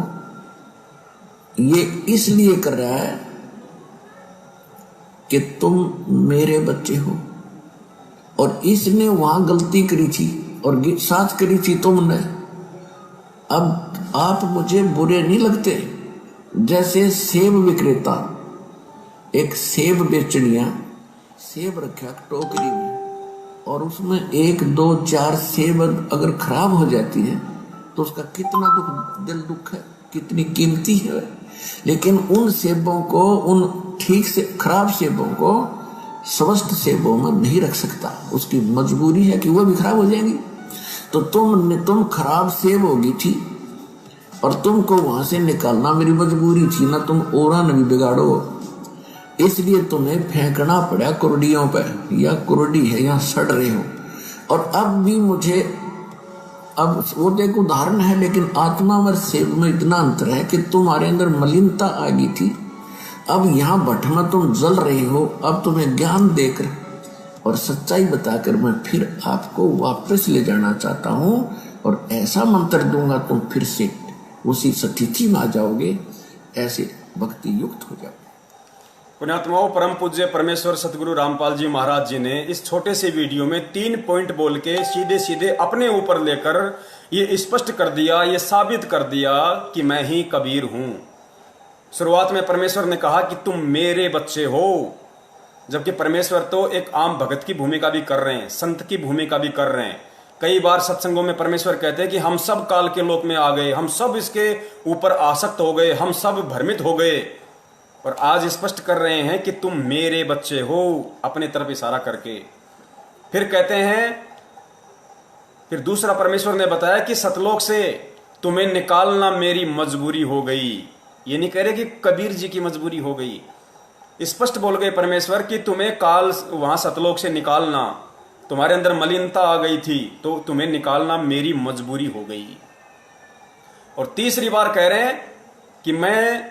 ये इसलिए कर रहा है कि तुम मेरे बच्चे हो। और इसने वहां गलती करी थी और साथ करी थी तुमने। अब आप मुझे बुरे नहीं लगते? जैसे सेब विक्रेता एक सेब बेचनिया सेब रखा टोकरी में और उसमें 1 2 4 सेब अगर खराब हो जाती है तो उसका कितना दिल दुख है, कितनी कीमती है। लेकिन उन सेबों को, उन ठीक से खराब सेबों को स्वस्थ सेबों में नहीं रख सकता, उसकी मजबूरी है कि वह भी खराब हो जाएंगी। तो तुम खराब सेब होगी थी और तुमको वहां से निकालना मेरी मजबूरी थी ना, तुम ओरा न भी बिगाड़ो, इसलिए तुम्हें फेंकना पड़ा कुर्डियों पे। या कुर्डी है या सड़ रहे हो। और अब भी मुझे, अब वो तो एक उदाहरण है, लेकिन आत्मा और सेब में इतना अंतर है कि तुम्हारे अंदर मलिनता आ गई थी, अब यहाँ भट्ट में तुम जल रहे हो। अब तुम्हें ज्ञान देकर और सच्चाई बताकर मैं फिर आपको वापस ले जाना चाहता हूँ और ऐसा मंत्र दूंगा तुम फिर से उसी स्थिति में आ जाओगे, ऐसे भक्ति युक्त हो जाओगे। पुण्यात्माओं, परम पूज्य परमेश्वर सतगुरु रामपाल जी महाराज जी ने इस छोटे से वीडियो में 3 पॉइंट बोल के सीधे सीधे अपने ऊपर लेकर ये स्पष्ट कर दिया, ये साबित कर दिया कि मैं ही कबीर हूं। शुरुआत में परमेश्वर ने कहा कि तुम मेरे बच्चे हो, जबकि परमेश्वर तो एक आम भगत की भूमिका भी कर रहे हैं, संत की भूमिका भी कर रहे हैं। कई बार सत्संगों में परमेश्वर कहते हैं कि हम सब काल के लोक में आ गए, हम सब इसके ऊपर आसक्त हो गए, हम सब भ्रमित हो गए। और आज स्पष्ट कर रहे हैं कि तुम मेरे बच्चे हो, अपने तरफ इशारा करके। फिर कहते हैं, फिर दूसरा परमेश्वर ने बताया कि सतलोक से तुम्हें निकालना मेरी मजबूरी हो गई। ये नहीं कह रहे कि कबीर जी की मजबूरी हो गई, स्पष्ट बोल गए परमेश्वर कि तुम्हें काल वहां सतलोक से निकालना, तुम्हारे अंदर मलिनता आ गई थी तो तुम्हें निकालना मेरी मजबूरी हो गई। और तीसरी बार कह रहे हैं कि मैं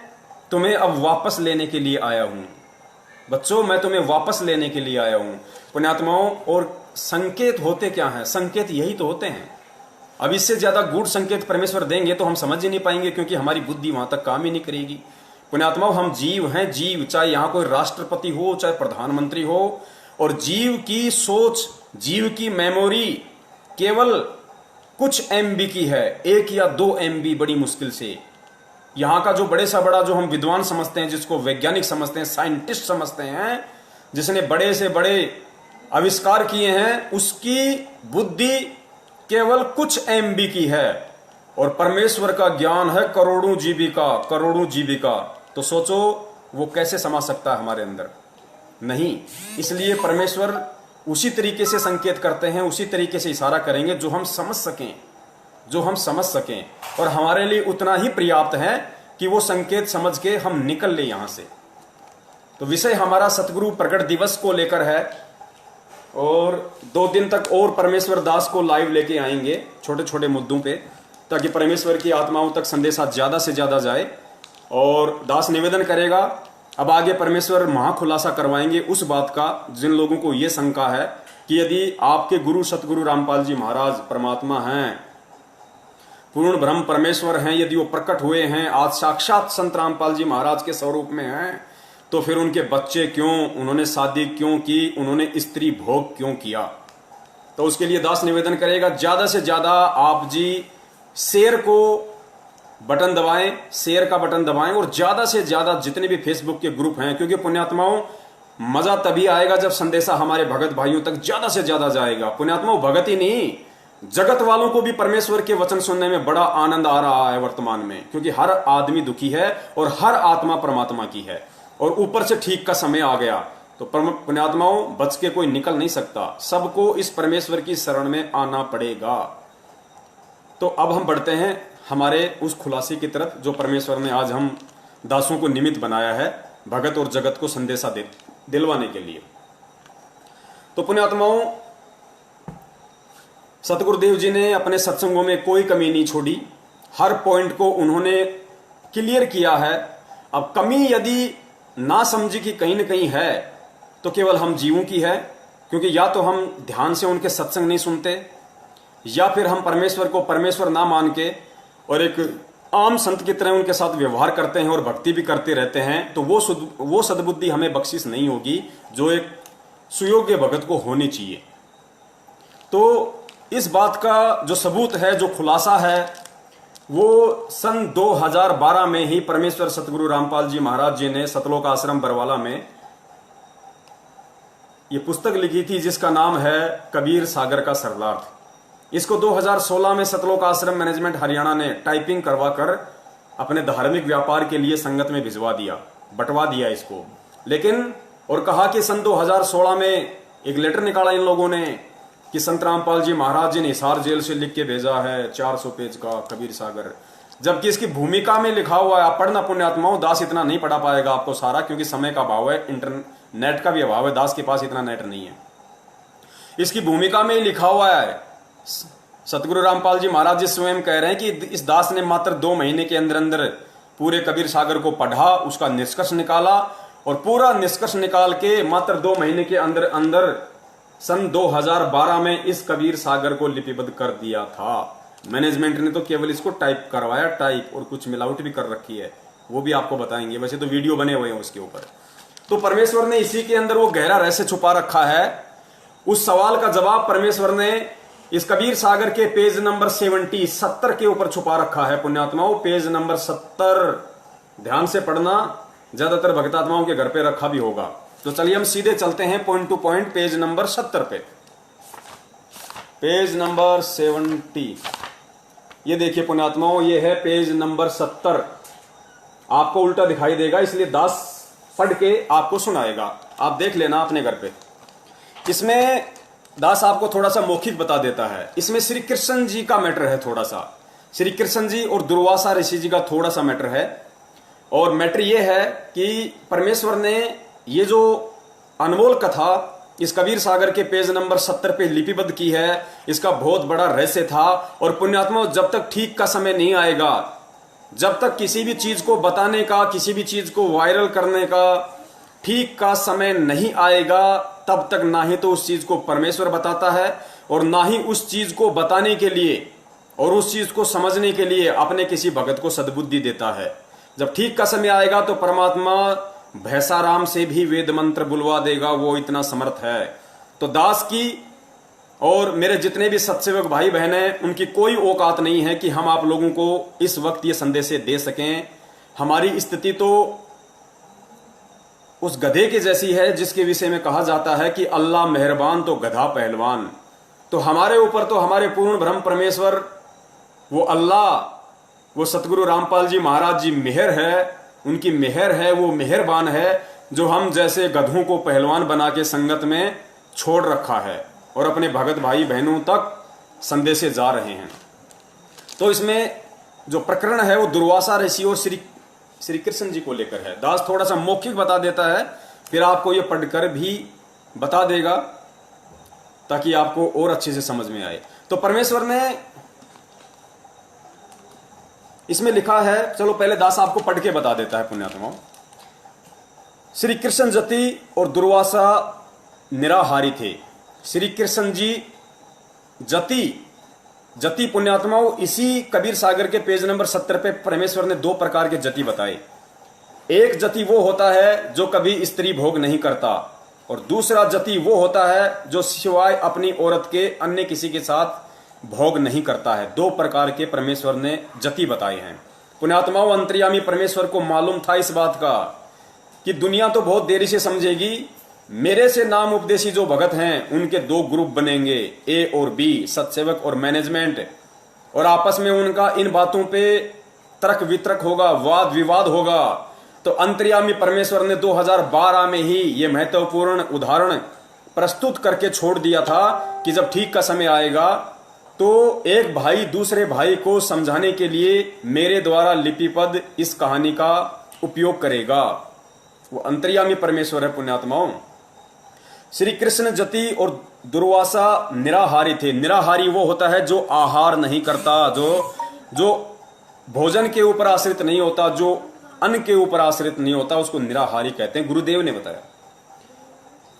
तुम्हें अब वापस लेने के लिए आया हूं। बच्चों, मैं तुम्हें वापस लेने के लिए आया हूं। पुण्यात्माओं, और संकेत होते क्या हैं? संकेत यही तो होते हैं। अब इससे ज्यादा गूढ़ संकेत परमेश्वर देंगे तो हम समझ ही नहीं पाएंगे, क्योंकि हमारी बुद्धि वहां तक काम ही नहीं करेगी। पुण्यात्माओं, हम जीव हैं, जीव, चाहे यहां कोई राष्ट्रपति हो, चाहे प्रधानमंत्री हो, और जीव की सोच, जीव की मेमोरी केवल कुछ MB की है, 1 या 2 MB बड़ी मुश्किल से। यहां का जो बड़े सा बड़ा, जो हम विद्वान समझते हैं, जिसको वैज्ञानिक समझते हैं, साइंटिस्ट समझते हैं, जिसने बड़े से बड़े आविष्कार किए हैं, उसकी बुद्धि केवल कुछ MB की है। और परमेश्वर का ज्ञान है करोड़ों GB का, करोड़ों GB का। तो सोचो वो कैसे समा सकता है हमारे अंदर? नहीं। इसलिए परमेश्वर उसी तरीके से संकेत करते हैं, उसी तरीके से इशारा करेंगे जो हम समझ सकें, जो हम समझ सकें। और हमारे लिए उतना ही पर्याप्त है कि वो संकेत समझ के हम निकल ले यहां से। तो विषय हमारा सतगुरु प्रकट दिवस को लेकर है, और 2 दिन तक और परमेश्वर दास को लाइव लेके आएंगे छोटे छोटे मुद्दों पे, ताकि परमेश्वर की आत्माओं तक संदेशा ज्यादा से ज्यादा जाए। और दास निवेदन करेगा, अब आगे परमेश्वर महाखुलासा करवाएंगे उस बात का जिन लोगों को यह शंका है कि यदि आपके गुरु सतगुरु रामपाल जी महाराज परमात्मा हैं, पूर्ण ब्रह्म परमेश्वर हैं, यदि वो प्रकट हुए हैं, आज साक्षात संत रामपाल जी महाराज के स्वरूप में हैं, तो फिर उनके बच्चे क्यों, उन्होंने शादी क्यों की, उन्होंने स्त्री भोग क्यों किया? तो उसके लिए दास निवेदन करेगा, ज्यादा से ज्यादा आप जी शेयर को बटन दबाएं, शेयर का बटन दबाएं, और ज्यादा से ज्यादा जितने भी फेसबुक के ग्रुप हैं, क्योंकि पुण्यात्माओं मजा तभी आएगा जब संदेशा हमारे भगत भाइयों तक ज्यादा से ज्यादा जाएगा। पुण्यात्माओं, भगत ही नहीं, जगत वालों को भी परमेश्वर के वचन सुनने में बड़ा आनंद आ रहा है वर्तमान में, क्योंकि हर आदमी दुखी है और हर आत्मा परमात्मा की है, और ऊपर से ठीक का समय आ गया। तो पुण्यात्माओं, बच के कोई निकल नहीं सकता, सबको इस परमेश्वर की शरण में आना पड़ेगा। तो अब हम बढ़ते हैं हमारे उस खुलासे की तरफ जो परमेश्वर ने आज हम दासों को निमित्त बनाया है भगत और जगत को संदेशा दिलवाने के लिए। तो पुण्यात्माओं, सतगुरुदेव जी ने अपने सत्संगों में कोई कमी नहीं छोड़ी, हर पॉइंट को उन्होंने क्लियर किया है। अब कमी यदि ना समझी कि कहीं ना कहीं है तो केवल हम जीवों की है, क्योंकि या तो हम ध्यान से उनके सत्संग नहीं सुनते, या फिर हम परमेश्वर को परमेश्वर ना मान के और एक आम संत की तरह उनके साथ व्यवहार करते हैं और भक्ति भी करते रहते हैं, तो वो सद्बुद्धि हमें बख्शिश नहीं होगी जो एक सुयोग्य भगत को होनी चाहिए। तो इस बात का जो सबूत है, जो खुलासा है, वो सन 2012 में ही परमेश्वर सतगुरु रामपाल जी महाराज जी ने सतलोक आश्रम बरवाला में ये पुस्तक लिखी थी जिसका नाम है कबीर सागर का सरलार्थ। इसको 2016 में सतलोक आश्रम मैनेजमेंट हरियाणा ने टाइपिंग करवा कर अपने धार्मिक व्यापार के लिए संगत में भिजवा दिया, बंटवा दिया इसको। लेकिन और कहा कि सन 2016 में एक लेटर निकाला इन लोगों ने कि संत रामपाल जी महाराज जी ने हिसार जेल से लिख के भेजा है 400 पेज का कबीर सागर, जबकि इसकी भूमिका में लिखा हुआ है। आप पढ़ना पुण्यात्माओं, दास इतना नहीं पढ़ा पाएगा आपको सारा, क्योंकि समय का अभाव है, इंटरनेट का भी अभाव है, दास के पास इतना नेट नहीं है। इसकी भूमिका में ही लिखा हुआ है, सतगुरु रामपाल जी महाराज जी स्वयं कह रहे हैं कि इस दास ने मात्र 2 महीने के अंदर अंदर पूरे कबीर सागर को पढ़ा, उसका निष्कर्ष निकाला, और पूरा निष्कर्ष निकाल के मात्र 2 महीने के अंदर अंदर सन 2012 में इस कबीर सागर को लिपिबद्ध कर दिया था। मैनेजमेंट ने तो केवल इसको टाइप करवाया, टाइप, और कुछ मिलावट भी कर रखी है, वो भी आपको बताएंगे, वैसे तो वीडियो बने हुए हैं उसके ऊपर। तो परमेश्वर ने इसी के अंदर वो गहरा रहस्य छुपा रखा है। उस सवाल का जवाब परमेश्वर ने इस कबीर सागर के पेज नंबर 70 के ऊपर छुपा रखा है पुण्यात्माओं। पेज नंबर 70 ध्यान से पढ़ना, ज्यादातर भक्तात्माओं के घर पे रखा भी होगा। तो चलिए हम सीधे चलते हैं point two point page number 70 पे। पेज नंबर 70, ये देखिए पुण्यात्माओं, ये है पेज नंबर 70। आपको उल्टा दिखाई देगा, इसलिए दास पढ़ के आपको सुनाएगा, आप देख लेना अपने घर पे। इसमें दास आपको थोड़ा सा मौखिक बता देता है। इसमें श्री कृष्ण जी का मैटर है, थोड़ा सा श्री कृष्ण जी और दुर्वासा ऋषि जी का थोड़ा सा मैटर है। और मैटर ये है कि परमेश्वर ने ये जो अनमोल कथा इस कबीर सागर के पेज नंबर 70 पे लिपिबद्ध की है, इसका बहुत बड़ा रहस्य था। और पुण्यात्मा, जब तक ठीक का समय नहीं आएगा, जब तक किसी भी चीज को बताने का, किसी भी चीज को वायरल करने का ठीक का समय नहीं आएगा, तब तक ना ही तो उस चीज को परमेश्वर बताता है और ना ही उस चीज को बताने के लिए और उस चीज को समझने के लिए अपने किसी भगत को सद्बुद्धि देता है। जब ठीक का समय आएगा तो परमात्मा भैसाराम से भी वेद मंत्र बुलवा देगा, वो इतना समर्थ है। तो दास की और मेरे जितने भी सत्सेवक भाई बहन हैं, उनकी कोई औकात नहीं है कि हम आप लोगों को इस वक्त ये संदेश दे सकें। हमारी स्थिति तो उस गधे के जैसी है जिसके विषय में कहा जाता है कि अल्लाह मेहरबान तो गधा पहलवान। तो हमारे ऊपर तो हमारे पूर्ण ब्रह्म परमेश्वर, वो अल्लाह, वो सतगुरु रामपाल जी महाराज जी मेहर है, उनकी मेहर है, वो मेहरबान है, जो हम जैसे गधों को पहलवान बना के संगत में छोड़ रखा है और अपने भगत भाई बहनों तक संदेशे जा रहे हैं। तो इसमें जो प्रकरण है वो दुर्वासा ऋषि और श्री कृष्ण जी को लेकर है। दास थोड़ा सा मौखिक बता देता है, फिर आपको ये पढ़कर भी बता देगा ताकि आपको और अच्छे से समझ में आए। तो परमेश्वर ने इसमें लिखा है, चलो पहले दास आपको पढ़ के बता देता है पुण्यात्माओं। श्री कृष्ण जति और दुर्वासा निराहारी थे। श्री कृष्ण जी जति पुण्यात्माओं, इसी कबीर सागर के पेज नंबर 70 पे परमेश्वर ने 2 प्रकार के जति बताए। एक जति वो होता है जो कभी स्त्री भोग नहीं करता, और दूसरा जति वो होता है जो सिवाय अपनी औरत के अन्य किसी के साथ भोग नहीं करता है। 2 प्रकार के परमेश्वर ने जति बताए हैं। पुण्यात्माओं, अंतर्यामी परमेश्वर को मालूम था इस बात का कि दुनिया तो बहुत देरी से समझेगी, मेरे से नाम उपदेशी जो भगत हैं उनके 2 ग्रुप बनेंगे, ए और बी, सत्सेवक और मैनेजमेंट, और आपस में उनका इन बातों पे तर्क वितर्क होगा, वाद विवाद होगा। तो अंतर्यामी परमेश्वर ने 2012 में ही ये महत्वपूर्ण उदाहरण प्रस्तुत करके छोड़ दिया था कि जब ठीक का समय आएगा तो एक भाई दूसरे भाई को समझाने के लिए मेरे द्वारा लिपिबद्ध इस कहानी का उपयोग करेगा। वो अंतर्यामी परमेश्वर है पुण्यात्माओं। श्री कृष्ण जति और दुर्वासा निराहारी थे। निराहारी वो होता है जो आहार नहीं करता, जो भोजन के ऊपर आश्रित नहीं होता, जो अन्न के ऊपर आश्रित नहीं होता, उसको निराहारी कहते हैं, गुरुदेव ने बताया।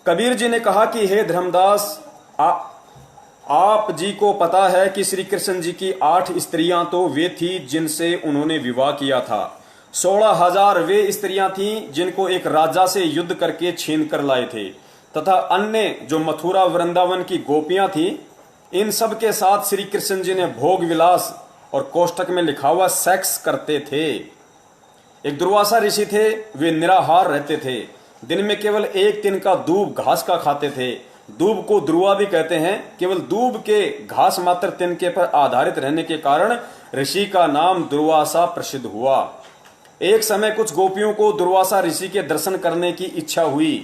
कबीर जी ने कहा कि हे धर्मदास, आप जी को पता है कि श्री कृष्ण जी की 8 स्त्रियां तो वे थी जिनसे उन्होंने विवाह किया था। 16,000 वे स्त्रियां थीं जिनको एक राजा से युद्ध करके छीन कर लाए थे, तथा अन्य जो मथुरा वृंदावन की गोपियां थीं, इन सब के साथ श्री कृष्ण जी ने भोग विलास और कोष्टक में लिखा हुआ सेक्स करते थे। एक दुर्वासा ऋषि थे, वे निराहार रहते थे, दिन में केवल 1 दिन का दूब घास का खाते थे। दूब को ध्रुवा भी कहते हैं। केवल दूब के घास मात्र तिनके पर आधारित रहने के कारण ऋषि का नाम दुर्वासा प्रसिद्ध हुआ। एक समय कुछ गोपियों को दुर्वासा ऋषि के दर्शन करने की इच्छा हुई,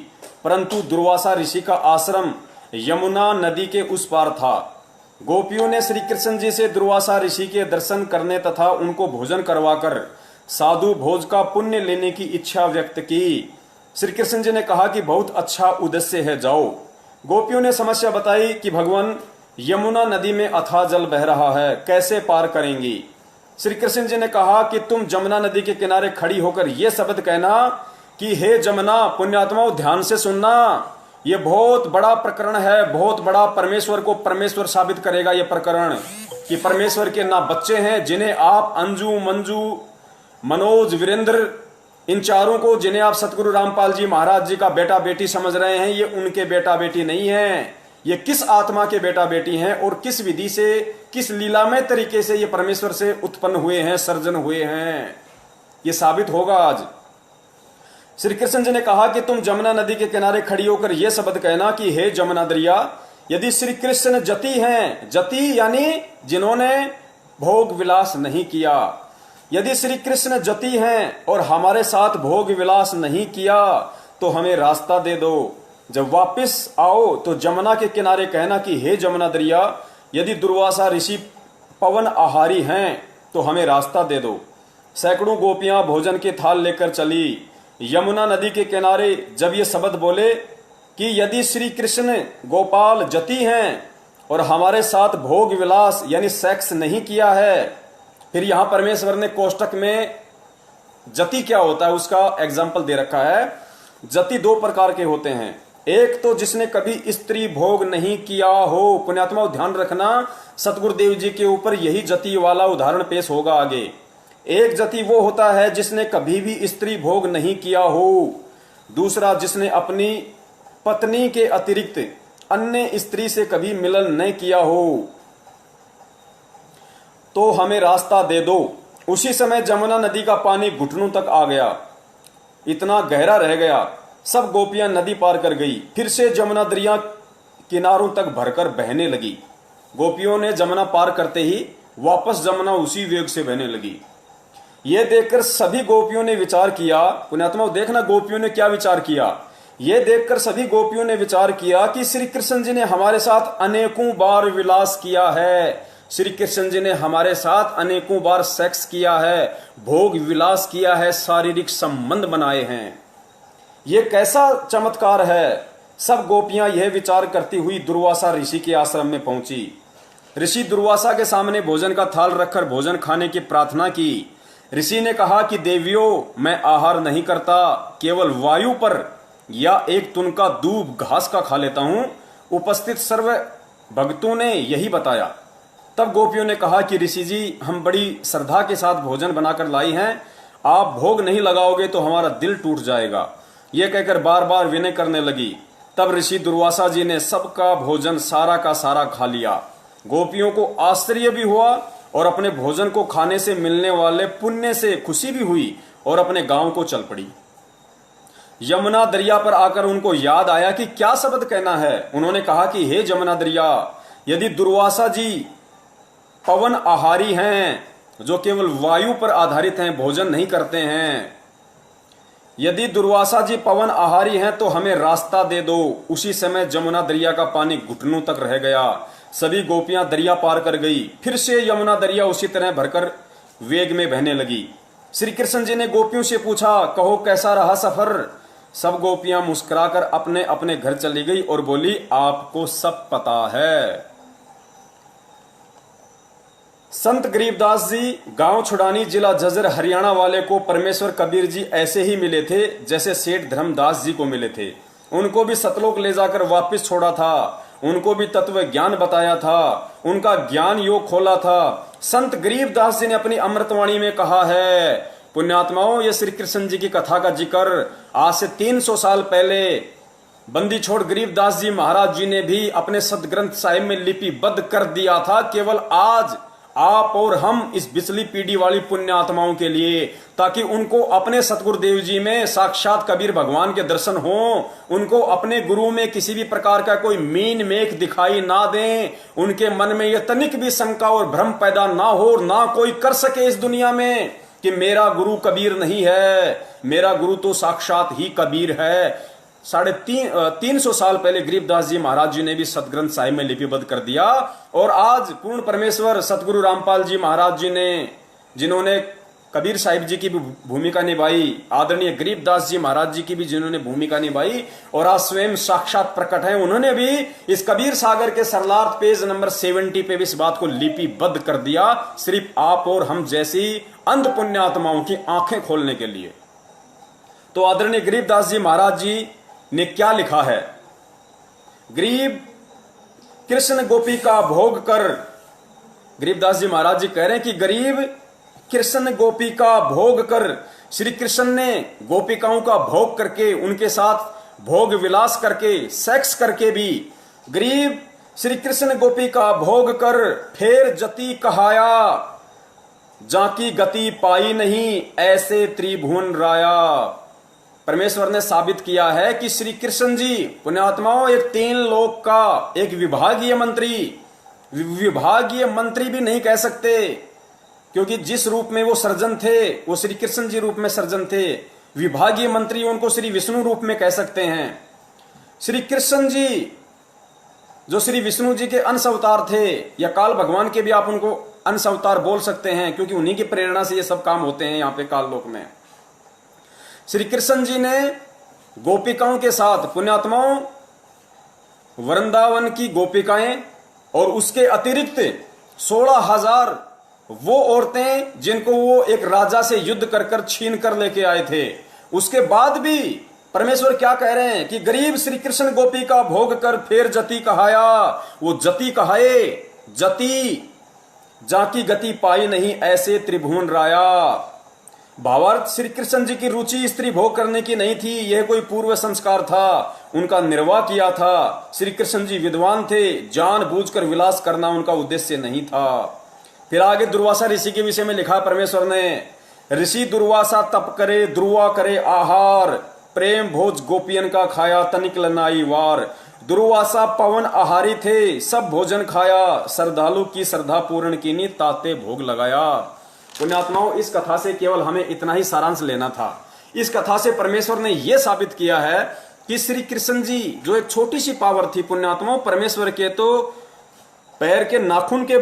परंतु दुर्वासा ऋषि का आश्रम यमुना नदी के उस पार था। गोपियों ने श्री कृष्ण जी से दुर्वासा ऋषि के दर्शन करने तथा उनको भोजन करवाकर साधु भोज का पुण्य लेने की इच्छा व्यक्त की। श्री कृष्ण जी ने कहा कि बहुत अच्छा उद्देश्य है, जाओ। गोपियों ने समस्या बताई कि भगवान, यमुना नदी में अथाह जल बह रहा है, कैसे पार करेंगी। श्री कृष्ण जी ने कहा कि तुम जमुना नदी के किनारे खड़ी होकर यह शब्द कहना कि हे जमुना, पुण्यात्माओं ध्यान से सुनना, ये बहुत बड़ा प्रकरण है, बहुत बड़ा, परमेश्वर को परमेश्वर साबित करेगा ये प्रकरण, कि परमेश्वर के ना बच्चे हैं जिन्हें आप अंजू, मंजू, मनोज, वीरेंद्र, इन चारों को जिन्हें आप सतगुरु रामपाल जी महाराज जी का बेटा बेटी समझ रहे हैं, ये उनके बेटा बेटी नहीं है। ये किस आत्मा के बेटा बेटी हैं और किस विधि से, किस लीलामय तरीके से ये परमेश्वर से उत्पन्न हुए हैं, सर्जन हुए हैं, ये साबित होगा आज। श्री कृष्ण जी ने कहा कि तुम जमुना नदी के किनारे खड़ी होकर यह शब्द कहना कि हे जमुना दरिया, यदि श्री कृष्ण जति हैं, जति यानी जिन्होंने भोग विलास नहीं किया, यदि श्री कृष्ण जति हैं और हमारे साथ भोग विलास नहीं किया तो हमें रास्ता दे दो। जब वापस आओ तो जमुना के किनारे कहना कि हे जमुना दरिया, यदि दुर्वासा ऋषि पवन आहारी हैं तो हमें रास्ता दे दो। सैकड़ों गोपियां भोजन के थाल लेकर चली। यमुना नदी के किनारे जब ये शब्द बोले कि यदि श्री कृष्ण गोपाल जति हैं और हमारे साथ भोग विलास यानी सेक्स नहीं किया है, फिर यहां परमेश्वर ने कोष्टक में जति क्या होता है उसका एग्जाम्पल दे रखा है। जति 2 प्रकार के होते हैं, एक तो जिसने कभी स्त्री भोग नहीं किया हो, पुण्यात्मा ध्यान रखना, सतगुरुदेव जी के ऊपर यही जति वाला उदाहरण पेश होगा आगे। एक जति वो होता है जिसने कभी भी स्त्री भोग नहीं किया हो, दूसरा जिसने अपनी पत्नी के अतिरिक्त अन्य स्त्री से कभी मिलन नहीं किया हो, तो हमें रास्ता दे दो। उसी समय जमुना नदी का पानी घुटनों तक आ गया, इतना गहरा रह गया। सब गोपियां नदी पार कर गई। फिर से जमुना दरिया किनारों तक भरकर बहने लगी। गोपियों ने जमुना पार करते ही वापस जमुना उसी वेग से बहने लगी। यह देखकर सभी गोपियों ने विचार किया, पुण्यात्मा देखना गोपियों ने क्या विचार किया। यह देखकर सभी गोपियों ने विचार किया कि श्री कृष्ण जी ने हमारे साथ अनेकों बार विलास किया है, श्री कृष्ण जी ने हमारे साथ अनेकों बार सेक्स किया है, भोग विलास किया है, शारीरिक संबंध बनाए हैं। यह कैसा चमत्कार है। सब गोपियां यह विचार करती हुई दुर्वासा ऋषि के आश्रम में पहुंची। ऋषि दुर्वासा के सामने भोजन का थाल रखकर भोजन खाने की प्रार्थना की। ऋषि ने कहा कि देवियों, मैं आहार नहीं करता, केवल वायु पर या एक तुनका दूब घास का खा लेता हूं। उपस्थित सर्व भक्तों ने यही बताया। तब गोपियों ने कहा कि ऋषि जी, हम बड़ी श्रद्धा के साथ भोजन बनाकर लाई हैं, आप भोग नहीं लगाओगे तो हमारा दिल टूट जाएगा। यह कहकर बार बार विनय करने लगी। तब ऋषि दुर्वासा जी ने सबका भोजन सारा का सारा खा लिया। गोपियों को आश्चर्य भी हुआ और अपने भोजन को खाने से मिलने वाले पुण्य से खुशी भी हुई और अपने गांव को चल पड़ी। यमुना दरिया पर आकर उनको याद आया कि क्या शब्द कहना है। उन्होंने कहा कि हे जमुना दरिया, यदि दुर्वासा जी पवन आहारी हैं, जो केवल वायु पर आधारित हैं, भोजन नहीं करते हैं, यदि दुर्वासा जी पवन आहारी हैं तो हमें रास्ता दे दो। उसी समय जमुना दरिया का पानी घुटनों तक रह गया। सभी गोपियां दरिया पार कर गई। फिर से यमुना दरिया उसी तरह भरकर वेग में बहने लगी। श्री कृष्ण जी ने गोपियों से पूछा, कहो कैसा रहा सफर। सब गोपियां मुस्कुराकर अपने अपने घर चली गई और बोली, आपको सब पता है। संत गरीबदास जी गांव छुड़ानी जिला झज्जर हरियाणा वाले को परमेश्वर कबीर जी ऐसे ही मिले थे जैसे सेठ धर्मदास जी को मिले थे। उनको भी सतलोक ले जाकर वापस छोड़ा था, उनको भी तत्व ज्ञान बताया था, उनका ज्ञान योग खोला था। संत गरीबदास जी ने अपनी अमृतवाणी में कहा है, पुण्यात्माओं, ये श्री कृष्ण जी की कथा का जिक्र आज से 300 साल पहले बंदी छोड़ गरीबदास जी महाराज जी ने भी अपने सदग्रंथ साहिब में लिपिबद्ध कर दिया था। केवल आज आप और हम इस बिचली पीढ़ी वाली पुण्यात्माओं के लिए, ताकि उनको अपने सतगुरुदेव जी में साक्षात कबीर भगवान के दर्शन हो, उनको अपने गुरु में किसी भी प्रकार का कोई मीन मेख दिखाई ना दें, उनके मन में यह तनिक भी शंका और भ्रम पैदा ना हो, ना कोई कर सके इस दुनिया में कि मेरा गुरु कबीर नहीं है, मेरा गुरु तो साक्षात ही कबीर है। 350 साल पहले गरीबदास जी महाराज जी ने भी सतग्रंथ साहिब में लिपिबद्ध कर दिया। और आज पूर्ण परमेश्वर सतगुरु रामपाल जी महाराज जी ने, जिन्होंने कबीर साहिब जी की भी भूमिका निभाई, आदरणीय गरीबदास जी महाराज जी की भी जिन्होंने भूमिका निभाई, और आज स्वयं साक्षात प्रकट है, उन्होंने भी इस कबीर सागर के सरलार्थ पेज नंबर 70 पे भी इस बात को लिपिबद्ध कर दिया, सिर्फ आप और हम जैसी अंध पुण्यात्माओं की आंखें खोलने के लिए। तो आदरणीय गरीबदास जी महाराज जी ने क्या लिखा है? गरीब कृष्ण गोपी का भोग कर, गरीबदास जी महाराज जी कह रहे हैं कि गरीब कृष्ण गोपी का भोग कर, श्री कृष्ण ने गोपिकाओं का भोग करके, उनके साथ भोग विलास करके, सेक्स करके भी, गरीब श्री कृष्ण गोपी का भोग कर फेर जति कहाया, जाकी गति पाई नहीं ऐसे त्रिभुवन राया। परमेश्वर ने साबित किया है कि श्री कृष्ण जी पुण्यात्माओं एक 3 लोक का एक विभागीय मंत्री भी नहीं कह सकते, क्योंकि जिस रूप में वो सर्जन थे वो श्री कृष्ण जी रूप में सर्जन थे। विभागीय मंत्री उनको श्री विष्णु रूप में कह सकते हैं। श्री कृष्ण जी जो श्री विष्णु जी के अंश अवतार थे, या काल भगवान के भी आप उनको अंश अवतार बोल सकते हैं, क्योंकि उन्हीं की प्रेरणा से ये सब काम होते हैं यहाँ पे काल लोक में। श्री कृष्ण जी ने गोपिकाओं के साथ, पुण्यात्माओं, वृंदावन की गोपिकाएं और उसके अतिरिक्त 16,000 वो औरतें जिनको वो एक राजा से युद्ध कर कर छीन कर लेके आए थे, उसके बाद भी परमेश्वर क्या कह रहे हैं कि गरीब श्री कृष्ण गोपी का भोग कर फेर जति कहाया। वो जति कहाए, जति जाकी गति पाई नहीं ऐसे त्रिभुवन राया। भावार्थ, श्री कृष्ण जी की रुचि स्त्री भोग करने की नहीं थी, यह कोई पूर्व संस्कार था, उनका निर्वाह किया था। श्री कृष्ण जी विद्वान थे, जानबूझकर विलास करना उनका उद्देश्य नहीं था। फिर आगे दुर्वासा ऋषि के विषय में लिखा परमेश्वर ने, ऋषि दुर्वासा तप करे, दुर्वा करे आहार, प्रेम भोज गोपियन का खाया तनिक लनाई वार। दुर्वासा पवन आहारी थे, सब भोजन खाया, श्रद्धालु की श्रद्धा पूर्ण कीनी, ताते भोग लगाया। पुण्यात्माओं, इस कथा से केवल हमें इतना ही सारांश लेना था। इस कथा से परमेश्वर ने यह साबित किया है कि श्री कृष्ण जी जो एक छोटी सी पावर थी, पुण्यात्माओं, परमेश्वर के तो पैर के नाखून के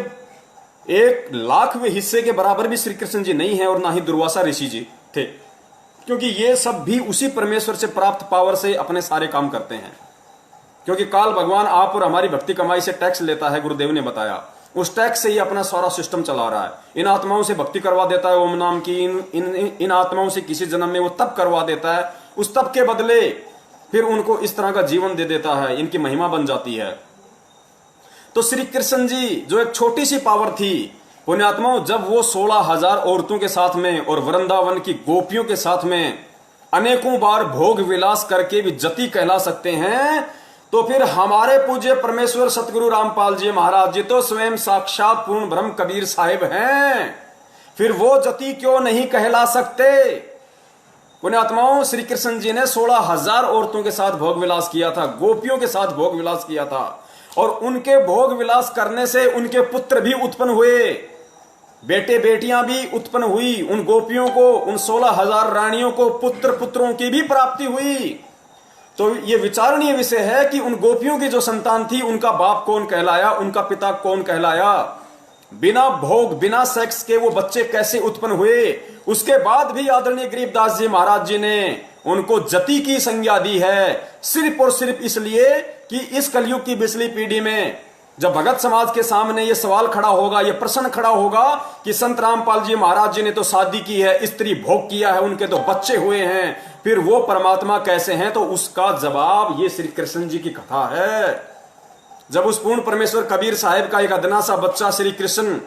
1,00,000वें हिस्से के बराबर भी श्री कृष्ण जी नहीं है, और ना ही दुर्वासा ऋषि जी थे, क्योंकि ये सब भी उसी परमेश्वर से प्राप्त पावर से अपने सारे काम करते हैं। क्योंकि काल भगवान आप और हमारी भक्ति कमाई से टैक्स लेता है, गुरुदेव ने बताया, उस टैक्स से ही अपना सारा सिस्टम चला रहा है। इन आत्माओं से भक्ति करवा देता है ओम नाम की, इन आत्माओं से किसी जन्म में वो तप करवा देता है, उस तप के बदले फिर उनको इस तरह का जीवन दे देता है, इनकी महिमा बन जाती है। तो श्री कृष्ण जी जो एक छोटी सी पावर थी, पुण्यात्माओं, जब वो 16,000 औरतों के साथ में और वृंदावन की गोपियों के साथ में अनेकों बार भोग विलास करके भी जति कहला सकते हैं, तो फिर हमारे पूज्य परमेश्वर सतगुरु रामपाल जी महाराज जी तो स्वयं साक्षात पूर्ण ब्रह्म कबीर साहिब हैं, फिर वो जति क्यों नहीं कहला सकते? पुण्यात्माओं, श्री कृष्ण जी ने 16,000 औरतों के साथ भोग विलास किया था, गोपियों के साथ भोग विलास किया था, और उनके भोग विलास करने से उनके पुत्र भी उत्पन्न हुए, बेटे बेटियां भी उत्पन्न हुई। उन गोपियों को, उन 16,000 रानियों को पुत्र पुत्रों की भी प्राप्ति हुई। तो ये विचारणीय विषय है कि उन गोपियों की जो संतान थी, उनका बाप कौन कहलाया, उनका पिता कौन कहलाया, बिना भोग बिना सेक्स के वो बच्चे कैसे उत्पन्न हुए। उसके बाद भी आदरणीय गरीबदास जी महाराज जी ने उनको जति की संज्ञा दी है, सिर्फ और सिर्फ इसलिए कि इस कलयुग की बिचली पीढ़ी में जब भगत समाज के सामने ये सवाल खड़ा होगा, ये प्रश्न खड़ा होगा कि संत रामपाल जी महाराज जी ने तो शादी की है, स्त्री भोग किया है, उनके तो बच्चे हुए हैं, फिर वो परमात्मा कैसे हैं, तो उसका जवाब ये श्री कृष्ण जी की कथा है। जब उस पूर्ण परमेश्वर कबीर साहिब का एक अदना सा बच्चा श्री कृष्ण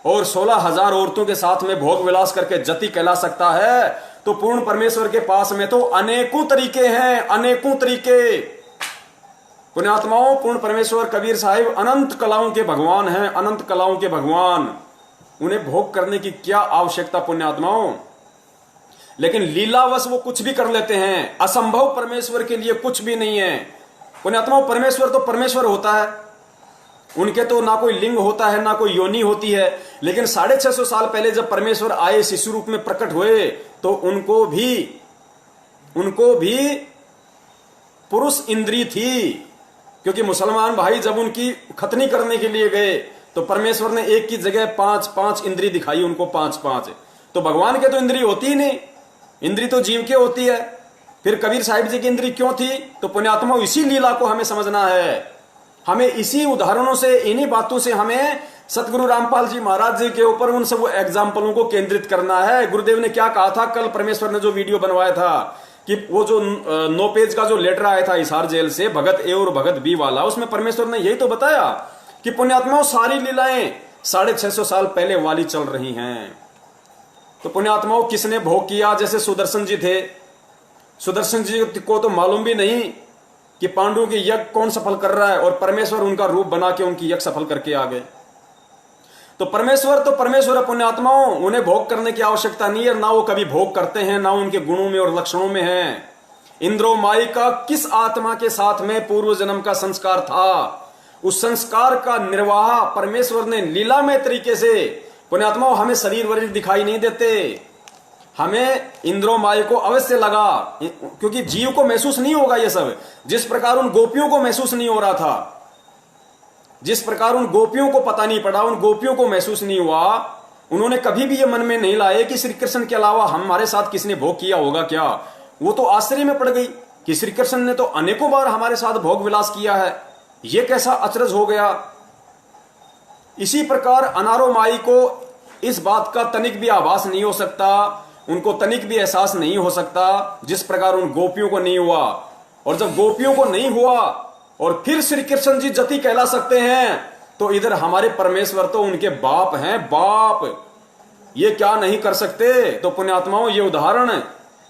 और 16,000 औरतों के साथ में भोग विलास करके जति कहला सकता है, तो पूर्ण परमेश्वर के पास में तो अनेकों तरीके हैं, अनेकों तरीके। पुण्यात्माओं, पूर्ण परमेश्वर कबीर साहिब अनंत कलाओं के भगवान हैं, अनंत कलाओं के भगवान। उन्हें भोग करने की क्या आवश्यकता पुण्यात्माओं। लेकिन लीलावश वो कुछ भी कर लेते हैं, असंभव परमेश्वर के लिए कुछ भी नहीं है। पुण्यात्माओं, परमेश्वर तो परमेश्वर होता है, उनके तो ना कोई लिंग होता है, ना कोई योनि होती है। लेकिन 650 साल पहले जब परमेश्वर आए, शिशु रूप में प्रकट हुए, तो उनको भी पुरुष इंद्री थी। क्योंकि मुसलमान भाई जब उनकी खतनी करने के लिए गए, तो परमेश्वर ने एक की जगह 5-5 इंद्री दिखाई उनको, 5-5। तो भगवान के तो इंद्री होती ही नहीं, इंद्री तो जीव के होती है। फिर कबीर साहिब जी की इंद्री क्यों थी? तो पुण्यात्मा, इसी लीला को हमें समझना है। हमें इसी उदाहरणों से, इन्हीं बातों से हमें सतगुरु रामपाल जी महाराज जी के ऊपर उन सब एग्जाम्पलों को केंद्रित करना है। गुरुदेव ने क्या कहा था कल, परमेश्वर ने जो वीडियो बनवाया था कि वो जो 9 पेज का जो लेटर आया था हिसार जेल से, भगत ए और भगत बी वाला, उसमें परमेश्वर ने यही तो बताया कि पुण्यात्माओं, सारी लीलाएं 650 साल पहले वाली चल रही हैं। तो पुण्यात्माओं, किसने भोग किया? जैसे सुदर्शन जी थे, सुदर्शन जी को तो मालूम भी नहीं कि पांडुओं की यज्ञ कौन सफल कर रहा है, और परमेश्वर उनका रूप बना के उनकी यज्ञ सफल करके आ गए। तो परमेश्वर है पुण्यात्माओं, उन्हें भोग करने की आवश्यकता नहीं है, ना वो कभी भोग करते हैं, ना उनके गुणों में और लक्षणों में है। इंद्रो माई का किस आत्मा के साथ में पूर्व जन्म का संस्कार था, उस संस्कार का निर्वाह परमेश्वर ने लीलामय तरीके से। पुण्यात्माओं, हमें शरीर वरीर दिखाई नहीं देते, हमें इंद्रो माई को अवश्य लगा, क्योंकि जीव को महसूस नहीं होगा ये सब। जिस प्रकार उन गोपियों को महसूस नहीं हो रहा था, जिस प्रकार उन गोपियों को पता नहीं पड़ा, उन गोपियों को महसूस नहीं हुआ, उन्होंने कभी भी ये मन में नहीं लाए कि श्री कृष्ण के अलावा हमारे साथ किसने भोग किया होगा क्या। वो तो आश्चर्य में पड़ गई कि श्री कृष्ण ने तो अनेकों बार हमारे साथ भोग विलास किया है, ये कैसा अचरज हो गया। इसी प्रकार अनारो माई को इस बात का तनिक भी आभास नहीं हो सकता, उनको तनिक भी एहसास नहीं हो सकता, जिस प्रकार उन गोपियों को नहीं हुआ। और जब गोपियों को नहीं हुआ और फिर श्री कृष्ण जी जति कहला सकते हैं, तो इधर हमारे परमेश्वर तो उनके बाप हैं, बाप, ये क्या नहीं कर सकते। तो पुण्यात्माओं, ये उदाहरण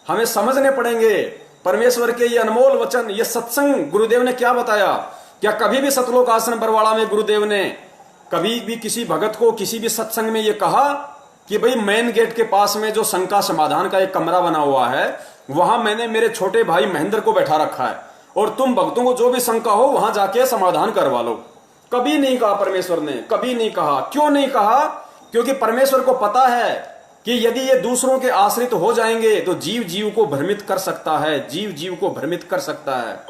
हमें समझने पड़ेंगे। परमेश्वर के ये अनमोल वचन, ये सत्संग गुरुदेव ने क्या बताया। क्या कभी भी सतलोक आश्रम बरवाड़ा में गुरुदेव ने कभी भी किसी भगत को किसी भी सत्संग में ये कहा कि भाई मेन गेट के पास में जो शंका समाधान का एक कमरा बना हुआ है, वहां मैंने मेरे छोटे भाई महेंद्र को बैठा रखा है, और तुम भक्तों को जो भी शंका हो वहां जाके समाधान करवा लो? कभी नहीं कहा परमेश्वर ने, कभी नहीं कहा। क्यों नहीं कहा? क्योंकि परमेश्वर को पता है कि यदि ये दूसरों के आश्रित हो जाएंगे तो जीव जीव को भ्रमित कर सकता है, जीव जीव को भ्रमित कर सकता है।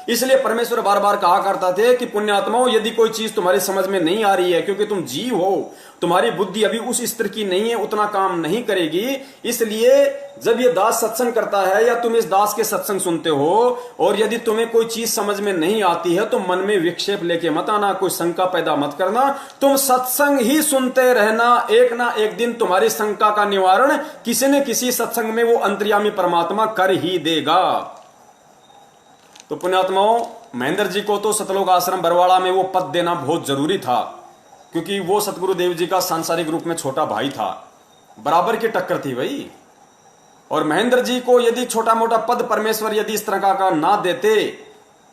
इसलिए परमेश्वर बार बार कहा करता थे कि पुण्यात्माओं, यदि कोई चीज तुम्हारी समझ में नहीं आ रही है, क्योंकि तुम जीव हो, तुम्हारी बुद्धि अभी उस स्तर की नहीं है, उतना काम नहीं करेगी। इसलिए जब ये दास सत्संग करता है या तुम इस दास के सत्संग सुनते हो, और यदि तुम्हें कोई चीज समझ में नहीं आती है, तो मन में विक्षेप लेके मत आना, कोई शंका पैदा मत करना, तुम सत्संग ही सुनते रहना। एक ना एक दिन तुम्हारी शंका का निवारण किसी न किसी सत्संग में वो अंतर्यामी परमात्मा कर ही देगा। तो पुण्यात्माओं, महेंद्र जी को तो सतलोक आश्रम बरवाड़ा में वो पद देना बहुत जरूरी था, क्योंकि वो सतगुरुदेव जी का सांसारिक रूप में छोटा भाई था, बराबर की टक्कर थी भाई। और महेंद्र जी को यदि छोटा मोटा पद परमेश्वर यदि इस तरह का ना देते,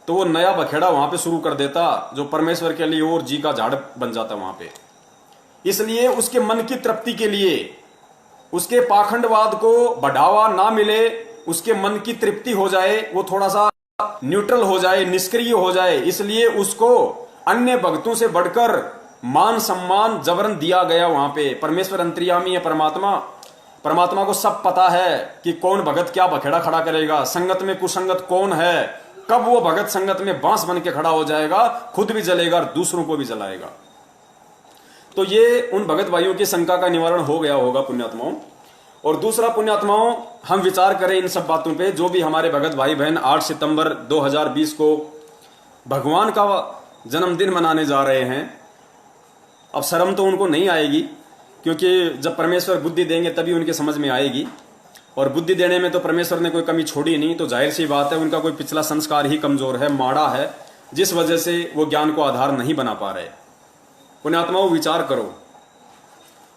तो वो नया बखेड़ा वहां पे शुरू कर देता, जो परमेश्वर के लिए और जी का झाड़ बन जाता वहां पे। इसलिए उसके मन की तृप्ति के लिए, उसके पाखंडवाद को बढ़ावा ना मिले, उसके मन की तृप्ति हो जाए, वो थोड़ा सा न्यूट्रल हो जाए, निष्क्रिय हो जाए, इसलिए उसको अन्य भक्तों से बढ़कर मान सम्मान जबरन दिया गया वहां पे। परमेश्वर अंतर्यामी है, परमात्मा को सब पता है कि कौन भगत क्या बखेड़ा खड़ा करेगा, संगत में कुसंगत कौन है, कब वो भगत संगत में बांस बन के खड़ा हो जाएगा, खुद भी जलेगा और दूसरों को भी जलाएगा। तो ये उन भगत भाइयों की शंका का निवारण हो गया होगा पुण्यात्माओं। और दूसरा पुण्यात्माओं, हम विचार करें इन सब बातों पे, जो भी हमारे भगत भाई बहन 8 सितंबर 2020 को भगवान का जन्मदिन मनाने जा रहे हैं। अब शर्म तो उनको नहीं आएगी, क्योंकि जब परमेश्वर बुद्धि देंगे तभी उनके समझ में आएगी, और बुद्धि देने में तो परमेश्वर ने कोई कमी छोड़ी नहीं, तो जाहिर सी बात है उनका कोई पिछला संस्कार ही कमजोर है, माड़ा है, जिस वजह से वो ज्ञान को आधार नहीं बना पा रहे। पुण्यात्माओं, विचार करो,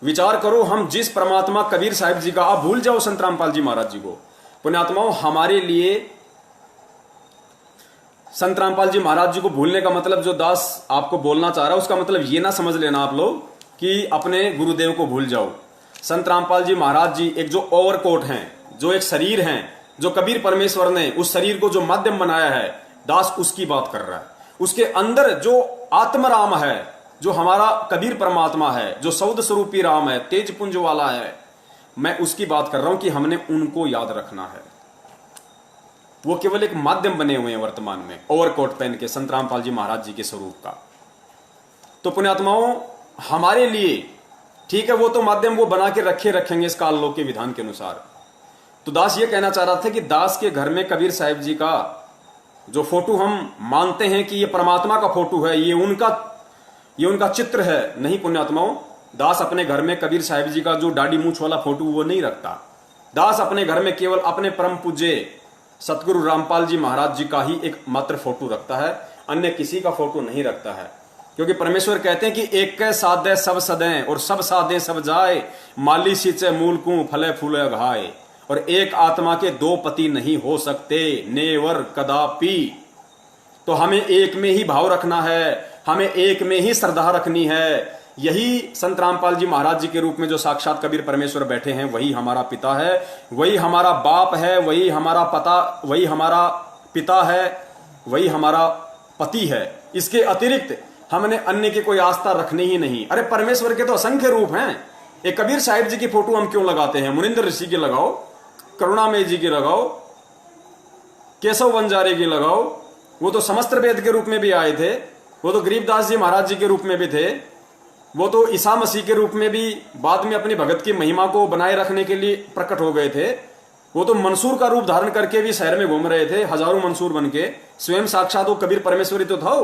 विचार करो, हम जिस परमात्मा कबीर साहिब जी का, आप भूल जाओ संत रामपाल जी महाराज जी को, पुण्यात्माओं हमारे लिए संत रामपाल जी महाराज जी को भूलने का मतलब, जो दास आपको बोलना चाह रहा है उसका मतलब ये ना समझ लेना आप लोग कि अपने गुरुदेव को भूल जाओ। संत रामपाल जी महाराज जी एक जो ओवरकोट हैं, जो एक शरीर हैं, जो कबीर परमेश्वर ने उस शरीर को जो माध्यम बनाया है, दास उसकी बात कर रहा है। उसके अंदर जो आत्मराम है, जो हमारा कबीर परमात्मा है, जो सौद स्वरूपी राम है, तेज पुंज वाला है, मैं उसकी बात कर रहा हूं कि हमने उनको याद रखना है। वो केवल एक माध्यम बने हुए हैं वर्तमान में, ओवरकोट पहन के संत रामपाल जी महाराज जी के स्वरूप का। तो पुण्यात्माओं हमारे लिए ठीक है, वो तो माध्यम वो बना के रखेंगे इस काल लोक के विधान के अनुसार। तो दास ये कहना चाह रहा था कि दास के घर में कबीर साहिब जी का जो फोटो हम मानते हैं कि ये परमात्मा का फोटो है, ये उनका चित्र है, नहीं पुण्यात्माओं, दास अपने घर में कबीर साहिब जी का जो दाढ़ी मूछ वाला फोटो वो नहीं रखता। दास अपने घर में केवल अपने परम पूज्य सतगुरु रामपाल जी महाराज जी का ही एक मात्र फोटो रखता है, अन्य किसी का फोटो नहीं रखता है। क्योंकि परमेश्वर कहते हैं कि एक कै साधे सब सदें और सब साधे सब जाए, माली सींचे मूल को फले फूले घाए, और एक आत्मा के दो पति नहीं हो सकते, नेवर कदापि। तो हमें एक में ही भाव रखना है, हमें एक में ही श्रद्धा रखनी है। यही संत रामपाल जी महाराज जी के रूप में जो साक्षात कबीर परमेश्वर बैठे हैं, वही हमारा पिता है, वही हमारा बाप है, वही हमारा पिता है, वही हमारा पति है। इसके अतिरिक्त हमने अन्य की कोई आस्था रखनी ही नहीं। अरे परमेश्वर के तो असंख्य रूप हैं। एक कबीर साहिब जी की फोटो हम क्यों लगाते हैं? मुनिंदर ऋषि की लगाओ, करुणामय जी की लगाओ, केशव बंजारे की लगाओ, वो तो समस्त वेद के रूप में भी आए थे, वो तो गरीबदास जी महाराज जी के रूप में भी थे, वो तो ईसा मसीह के रूप में भी बाद में अपनी भगत की महिमा को बनाए रखने के लिए प्रकट हो गए थे। वो तो मंसूर का रूप धारण करके भी शहर में घूम रहे थे, हजारों मंसूर बनके, स्वयं साक्षात वो कबीर परमेश्वरी तो था।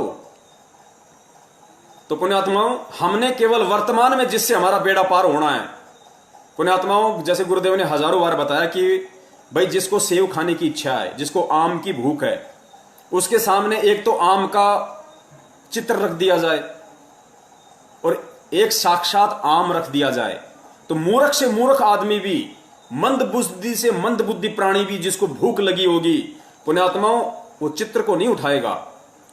तो पुण्यात्माओं हमने केवल वर्तमान में जिससे हमारा बेड़ा पार होना है, पुण्यात्माओं जैसे गुरुदेव ने हजारों बार बताया कि भाई जिसको सेव खाने की इच्छा है, जिसको आम की भूख है, उसके सामने एक तो आम का चित्र रख दिया जाए और एक साक्षात आम रख दिया जाए, तो मूर्ख से मूर्ख आदमी भी, मंद बुद्धि से मंद बुद्धि प्राणी भी जिसको भूख लगी होगी, पुण्यात्माओं वो चित्र को नहीं उठाएगा,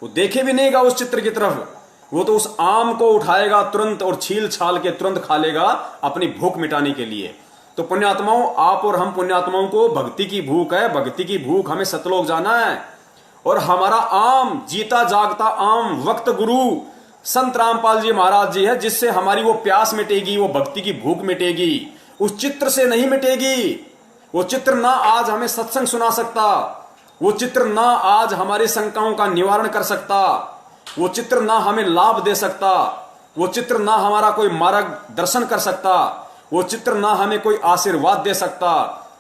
वो देखे भी नहींगा उस चित्र की तरफ, वो तो उस आम को उठाएगा तुरंत और छील छाल के तुरंत खा लेगा अपनी भूख मिटाने के लिए। तो पुण्यात्माओं आप और हम पुण्यात्माओं को भक्ति की भूख है, भक्ति की भूख, हमें सतलोक जाना है। और हमारा आम, जीता जागता आम वक्त गुरु संत रामपाल जी महाराज जी है, जिससे हमारी वो प्यास मिटेगी, वो भक्ति की भूख मिटेगी, उस चित्र से नहीं मिटेगी। वो चित्र ना आज हमें सत्संग सुना सकता, वो चित्र ना आज हमारी शंकाओं का निवारण कर सकता, वो चित्र ना हमें लाभ दे सकता, वो चित्र ना हमारा कोई मार्ग दर्शन कर सकता, वो चित्र ना हमें कोई आशीर्वाद दे सकता,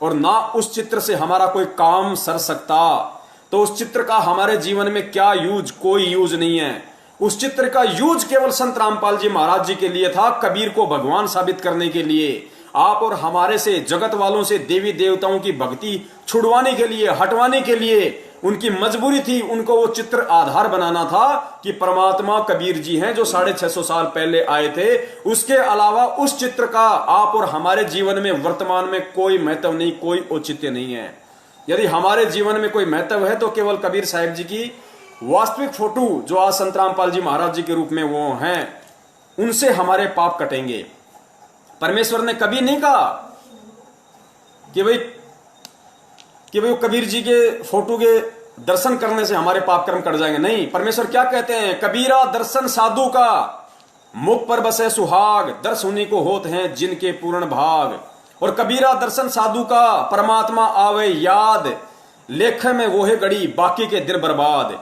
और ना उस चित्र से हमारा कोई काम सर सकता। तो उस चित्र का हमारे जीवन में क्या यूज? कोई यूज नहीं है। उस चित्र का यूज केवल संत रामपाल जी महाराज जी के लिए था, कबीर को भगवान साबित करने के लिए, आप और हमारे से, जगत वालों से देवी देवताओं की भक्ति छुड़वाने के लिए, हटवाने के लिए उनकी मजबूरी थी। उनको वो चित्र आधार बनाना था कि परमात्मा कबीर जी हैं जो 650 साल पहले आए थे। उसके अलावा उस चित्र का आप और हमारे जीवन में वर्तमान में कोई महत्व नहीं, कोई औचित्य नहीं है। यदि हमारे जीवन में कोई महत्व है तो केवल कबीर साहिब जी की वास्तविक फोटो जो आज संत रामपाल जी महाराज जी के रूप में वो हैं, उनसे हमारे पाप कटेंगे। परमेश्वर ने कभी नहीं कहा कि भाई कबीर जी के फोटो के दर्शन करने से हमारे पाप कर्म कट जाएंगे। नहीं, परमेश्वर क्या कहते हैं? कबीरा दर्शन साधु का, मुख पर बसे सुहाग, दर्श उन्हीं को होते हैं जिनके पूर्ण भाग। और कबीरा दर्शन साधु का, परमात्मा आवे याद, लेखे में वो है गड़ी, बाकी के दिन बर्बाद।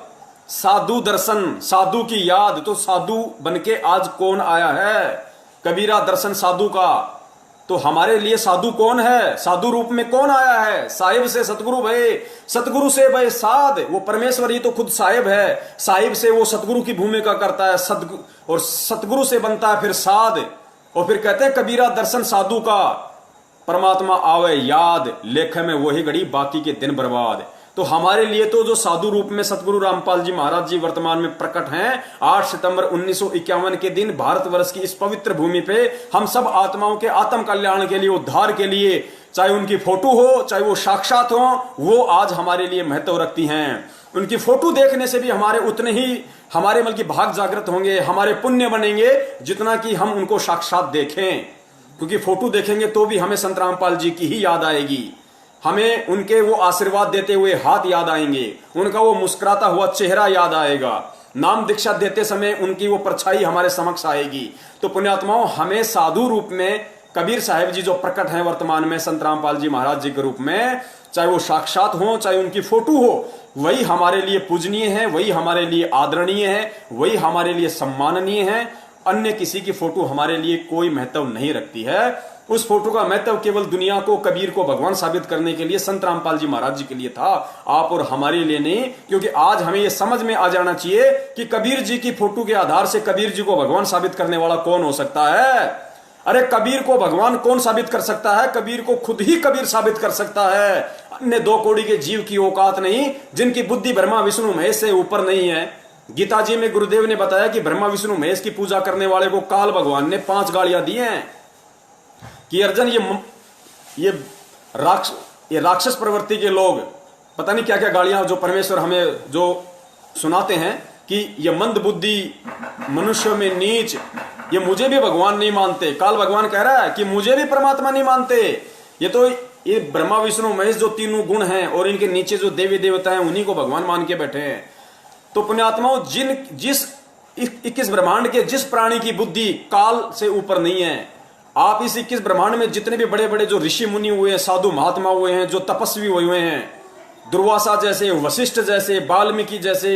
साधु दर्शन, साधु की याद, तो साधु बनके आज कौन आया है? कबीरा दर्शन साधु का, तो हमारे लिए साधु कौन है? साधु रूप में कौन आया है? साहिब से सतगुरु भय, सतगुरु से भय साध। वो परमेश्वर ही तो खुद साहिब है। साहिब से वो सतगुरु की भूमिका करता है, और सतगुरु से बनता है फिर साध। और फिर कहते हैं कबीरा दर्शन साधु का, परमात्मा आवे याद, लेखे में वही घड़ी बाकी के दिन बर्बाद। तो हमारे लिए तो जो साधु रूप में सतगुरु रामपाल जी महाराज जी वर्तमान में प्रकट हैं, 8 सितंबर 1951 के दिन भारतवर्ष की इस पवित्र भूमि पे हम सब आत्माओं के आत्म कल्याण के लिए, उद्धार के लिए, चाहे उनकी फोटो हो चाहे वो साक्षात हो, वो आज हमारे लिए महत्व रखती हैं। उनकी फोटो देखने से भी हमारे उतने ही हमारे बल्कि भाग जागृत होंगे, हमारे पुण्य बनेंगे, जितना कि हम उनको साक्षात देखें। क्योंकि फोटो देखेंगे तो भी हमें संत रामपाल जी की ही याद आएगी, हमें उनके वो आशीर्वाद देते हुए हाथ याद आएंगे, उनका वो मुस्कुराता हुआ चेहरा याद आएगा, नाम दीक्षा देते समय उनकी वो परछाई हमारे समक्ष आएगी। तो पुण्यात्माओं, हमें साधु रूप में कबीर साहिब जी जो प्रकट हैं वर्तमान में संत रामपाल जी महाराज जी के रूप में, चाहे वो साक्षात हो चाहे उनकी फोटो हो, वही हमारे लिए पूजनीय है, वही हमारे लिए आदरणीय है, वही हमारे लिए सम्माननीय है। अन्य किसी की फोटो हमारे लिए कोई महत्व नहीं रखती है। उस फोटो का महत्व केवल दुनिया को, कबीर को भगवान साबित करने के लिए संत रामपाल जी महाराज जी के लिए था, आप और हमारे लिए नहीं। क्योंकि आज हमें यह समझ में आ जाना चाहिए कि कबीर जी की फोटो के आधार से कबीर जी को भगवान साबित करने वाला कौन हो सकता है? अरे कबीर को भगवान कौन साबित कर सकता है? कबीर को खुद ही कबीर साबित कर सकता है। अन्य 2 कौड़ी के जीव की औकात नहीं, जिनकी बुद्धि ब्रह्मा विष्णु महेश से ऊपर नहीं है। गीता जी में गुरुदेव ने बताया कि ब्रह्मा विष्णु महेश की पूजा करने वाले को काल भगवान ने 5 गालियां दी हैं कि अर्जुन ये राक्षस प्रवृत्ति के लोग पता नहीं क्या क्या गालियां जो परमेश्वर हमें जो सुनाते हैं कि ये मंद बुद्धि, मनुष्य में नीच, ये मुझे भी भगवान नहीं मानते। काल भगवान कह रहा है कि मुझे भी परमात्मा नहीं मानते। ये ब्रह्मा विष्णु महेश जो तीनों गुण हैं और इनके नीचे जो देवी देवता हैं, उन्हीं को भगवान मान के बैठे हैं। तो पुण्यात्माओं, जिस 21 ब्रह्मांड के जिस प्राणी की बुद्धि काल से ऊपर नहीं है, आप इस 21 ब्रह्मांड में जितने भी बड़े बड़े जो ऋषि मुनि हुए हैं, साधु महात्मा हुए हैं, जो तपस्वी हुए हैं, दुर्वासा जैसे, वशिष्ठ जैसे, वाल्मीकि जैसे,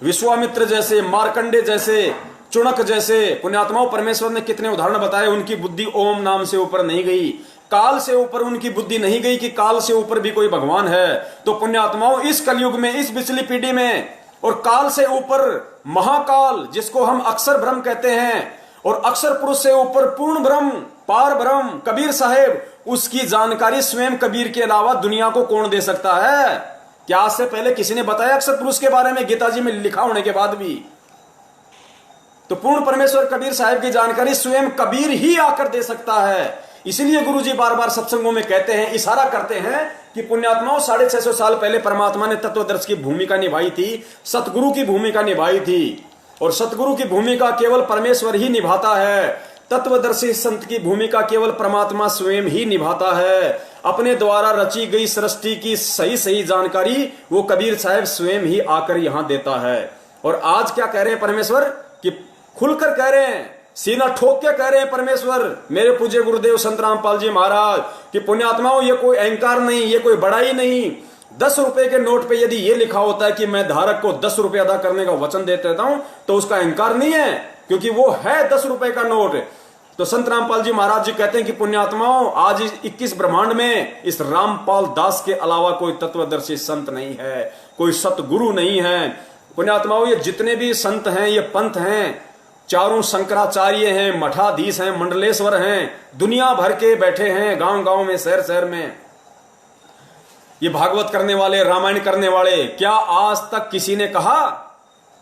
विश्वामित्र जैसे, मार्कंडे जैसे, चुणक जैसे पुण्यात्माओं, परमेश्वर ने कितने उदाहरण बताए। उनकी बुद्धि ओम नाम से ऊपर नहीं गई, काल से ऊपर उनकी बुद्धि नहीं गई कि काल से ऊपर भी कोई भगवान है। तो पुण्यात्माओं, इस कलयुग में, इस पिछली पीढ़ी में, और काल से ऊपर महाकाल जिसको हम अक्षर ब्रह्म कहते हैं, और अक्षर पुरुष से ऊपर पूर्ण ब्रह्म, पार ब्रह्म कबीर साहेब, उसकी जानकारी स्वयं कबीर के अलावा दुनिया को कौन दे सकता है? क्या आज से पहले किसी ने बताया अक्षर पुरुष के बारे में, गीता जी में लिखा होने के बाद भी? तो पूर्ण परमेश्वर कबीर साहिब की जानकारी स्वयं कबीर ही आकर दे सकता है। इसलिए गुरुजी बार बार सत्संगों में कहते हैं, इशारा करते हैं कि पुण्यात्माओं, 650 साल पहले परमात्मा ने तत्वदर्शी की भूमिका निभाई थी, सतगुरु की भूमिका निभाई थी, और सतगुरु की भूमिका केवल परमेश्वर ही निभाता है। तत्वदर्शी संत की भूमिका केवल परमात्मा स्वयं ही निभाता है। अपने द्वारा रची गई सृष्टि की सही सही जानकारी वो कबीर साहब स्वयं ही आकर यहां देता है। और आज क्या कह रहे हैं परमेश्वर कि खुलकर कह रहे हैं, सीना ठोक के कह रहे हैं परमेश्वर, मेरे पूज्य गुरुदेव संत रामपाल जी महाराज, कि पुण्यात्माओं, ये कोई अहंकार नहीं, ये कोई बड़ाई नहीं। 10 रुपए के नोट पे यदि ये लिखा होता है कि मैं धारक को 10 रुपए अदा करने का वचन देता हूं, तो उसका अहंकार नहीं है, क्योंकि वो है 10 रुपए का नोट। तो संत रामपाल जी महाराज जी कहते हैं कि पुण्यात्माओं, आज इस 21 ब्रह्मांड में इस रामपाल दास के अलावा कोई तत्वदर्शी संत नहीं है, कोई सतगुरु नहीं है। पुण्यात्माओं, ये जितने भी संत हैं, ये पंथ हैं, चारों शंकराचार्य हैं, मठाधीश हैं, मंडलेश्वर हैं, दुनिया भर के बैठे हैं, गांव गांव में, शहर शहर में, ये भागवत करने वाले, रामायण करने वाले। क्या आज तक किसी ने कहा